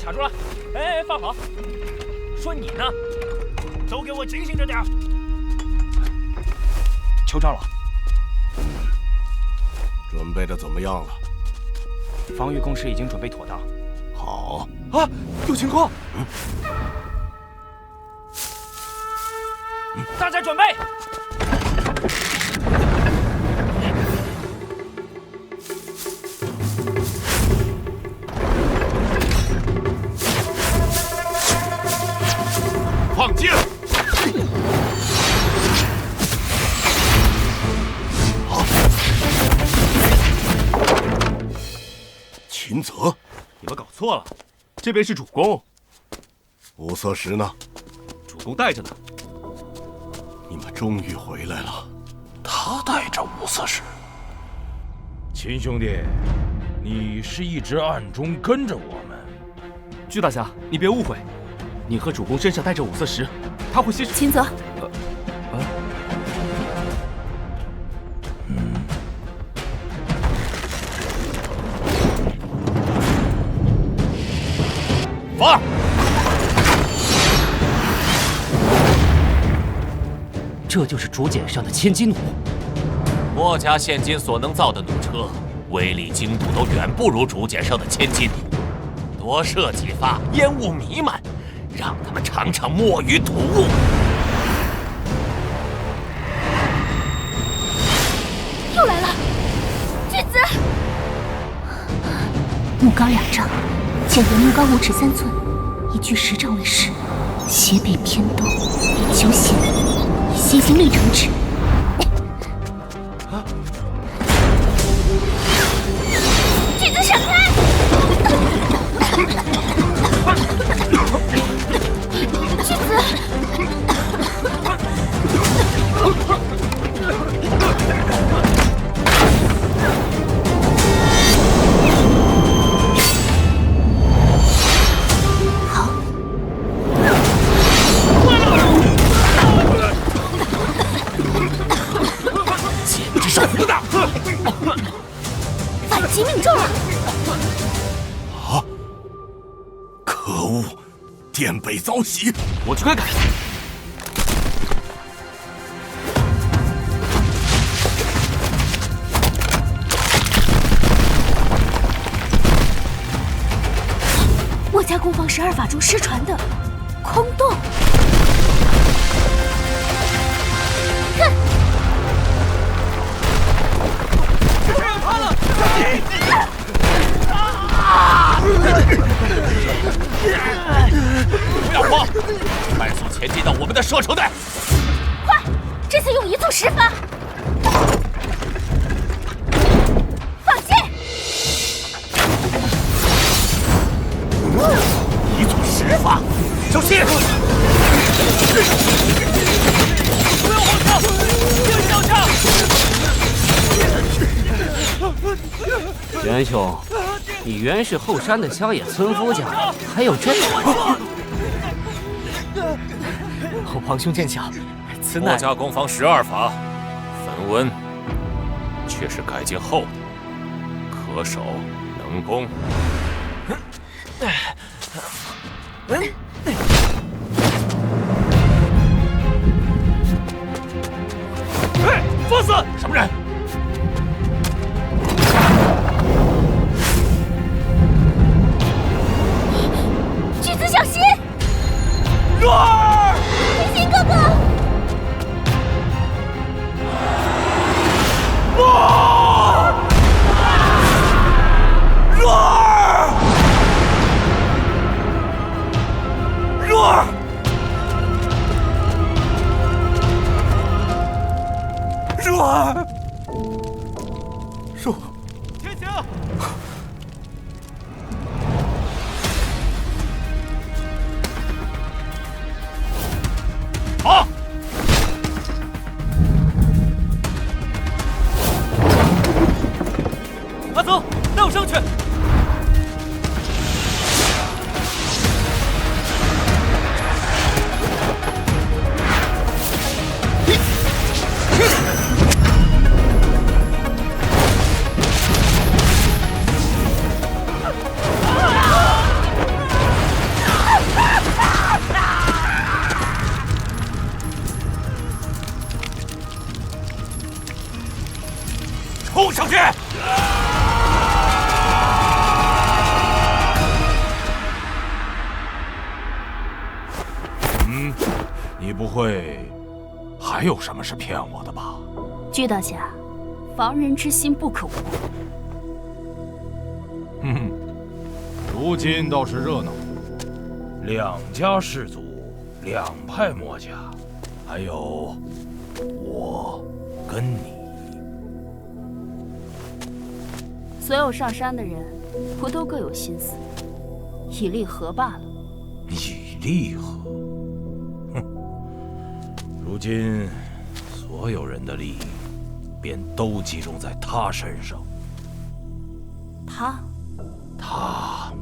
卡住了！哎，放好！说你呢，都给我警醒着点！邱长老，准备的怎么样了？防御工事已经准备妥当。好啊，有情况！大家准备！放箭！秦泽，你们搞错了，这边是主公。五色石呢？主公带着呢。你们终于回来了。他带着五色石。秦兄弟，你是一直暗中跟着我们？巨大侠，你别误会，你和主公身上带着五色石，他会吸收。秦泽。发！这就是竹简上的千金弩。墨家现今所能造的弩车，威力精度都远不如竹简上的千金弩。多射几发，烟雾弥漫，让他们尝尝墨与土物。又来了，巨子！木高2丈，简为木高5尺3寸，以距10丈为10，斜背偏东，以球弦，以斜行6成尺。巨子闪开！巨子！反击命中了！啊！可恶，殿北遭袭！我去看看。墨家攻防12法中失传的空洞。看，这是有他了！不要慌，快速前进到我们的射程带。快，这次用1簇10发。放箭！1簇10发，小心！不要慌张，别脚下！元兄，你原是后山的乡野村夫家，还有这个？后庞兄见巧，此乃墨家攻防12法，焚温，却是改进后的，可守能攻。哎，放肆！什么人？巨子小心！若儿，天心哥哥！若儿，若儿，若儿，若儿，若，天行。好，阿泽，带我上去。还有什么是骗我的吧？居大侠，防人之心不可无。如今倒是热闹，两家氏族，两派墨家，还有我跟你。所有上山的人，不都各有心思，以利合罢了。以利合？哼！如今所有人的利益，便都集中在他身上。他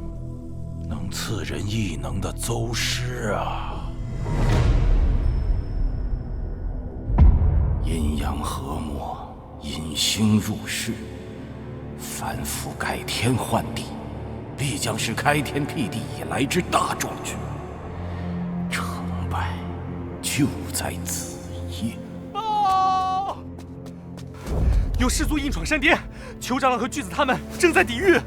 能赐人异能的邹师啊！阴阳和睦，引星入世，凡夫改天换地，必将是开天辟地以来之大壮举。成败就在此夜。有氏族硬闯山巅，酋长老和巨子他们正在抵御。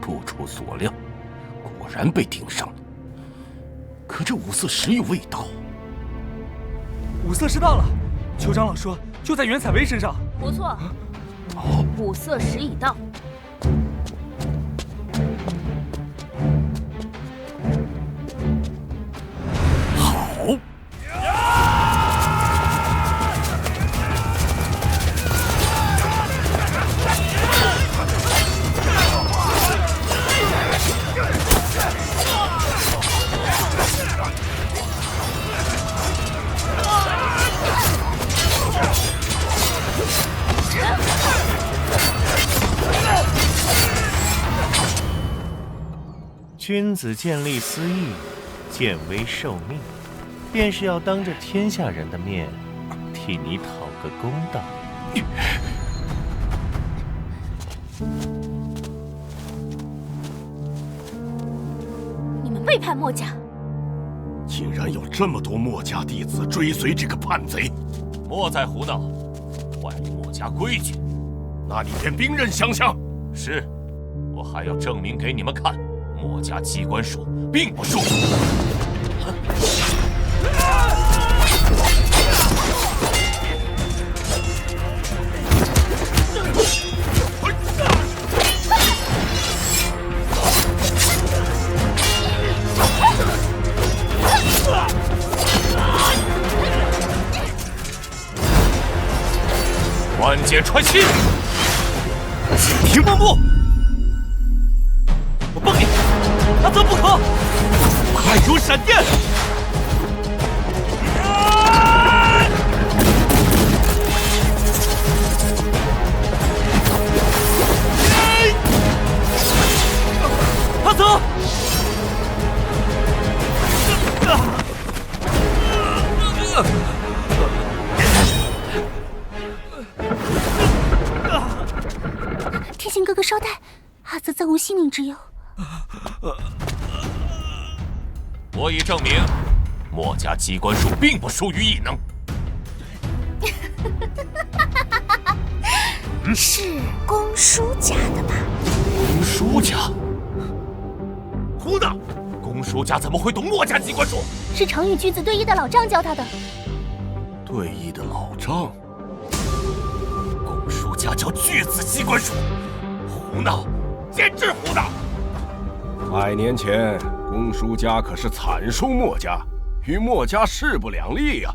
不出所料，果然被盯上了。可这五色石又未到。五色石到了，酋长老说就在袁采薇身上。不错，五色石已到。好。君子见利思义，见危受命，便是要当着天下人的面替你讨个公道。你们背叛墨家，竟然有这么多墨家弟子追随这个叛贼！莫再胡闹，坏了墨家规矩。那你便兵刃相向。是，我还要证明给你们看。墨家机关术并不术。万箭穿心，停蚌木！我帮你，他则不可！快如闪电！他走！天行哥哥稍待，阿泽暂无性命之忧。我已证明，墨家机关术并不属于异能。是公叔家的吧？公叔家？胡闹！公叔家怎么会懂墨家机关术？是常与巨子对弈的老丈教他的。对弈的老丈？公叔家教巨子机关术？胡闹！简直胡闹！100年前，公叔家可是惨输墨家，与墨家势不两立呀。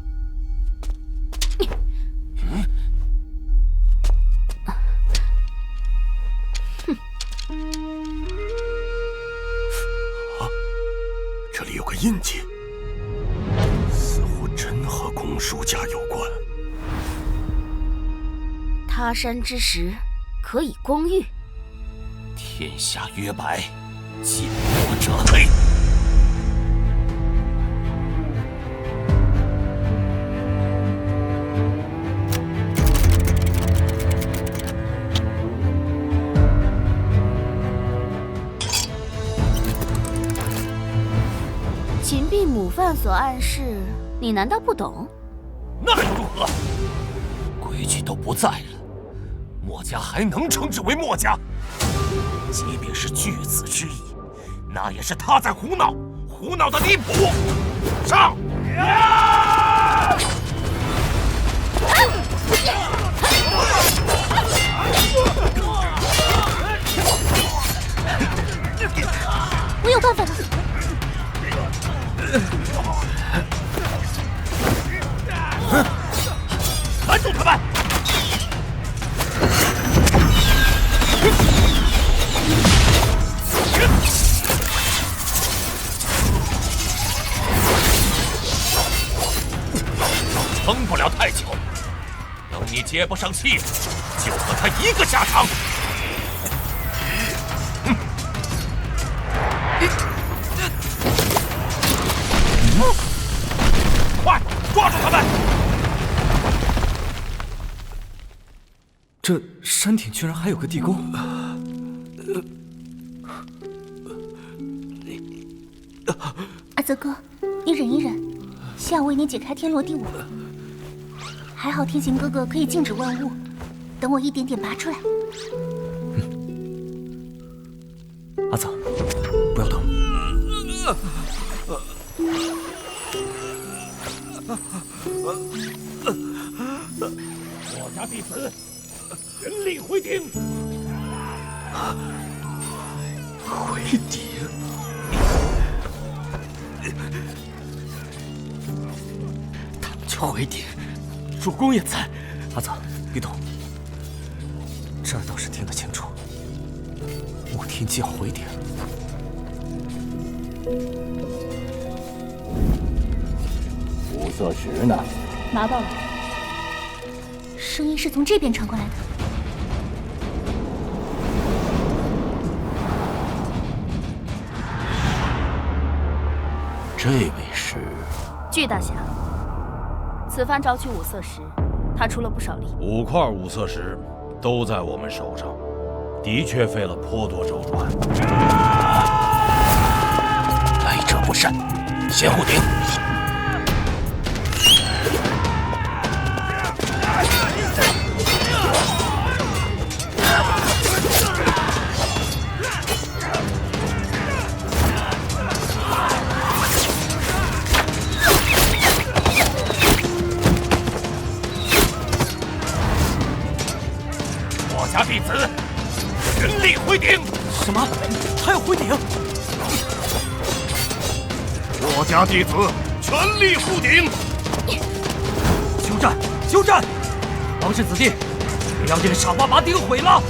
这里有个印记，似乎真和公叔家有关。他山之石，可以攻玉。天下约白，见我者黑。秦壁母饭所暗示，你难道不懂？那又如何？规矩都不在了，墨家还能称之为墨家？即便是巨子之意，那也是他在胡闹，胡闹的离谱。上！接不上气，就和他一个下场。快抓住他们！这山顶居然还有个地宫。阿泽哥，你忍一忍，夏为你解开天罗地网。还好天行哥哥可以静止万物，等我一点点拔出来。阿泽，不要动。我家弟子全力回顶。回顶。他们就回顶。主公也在。阿泽，别动。这儿倒是听得清楚。莫天机要回顶。五色石呢？拿到了。声音是从这边传过来的。这位是巨大侠。此番找取五色石，他出了不少力。5块五色石都在我们手上，的确费了颇多周转。来者不善，先护顶。我家弟子全力回顶！什么？还要回顶？我家弟子全力护顶！休战！休战！王氏子弟，别让这个傻瓜把顶毁了！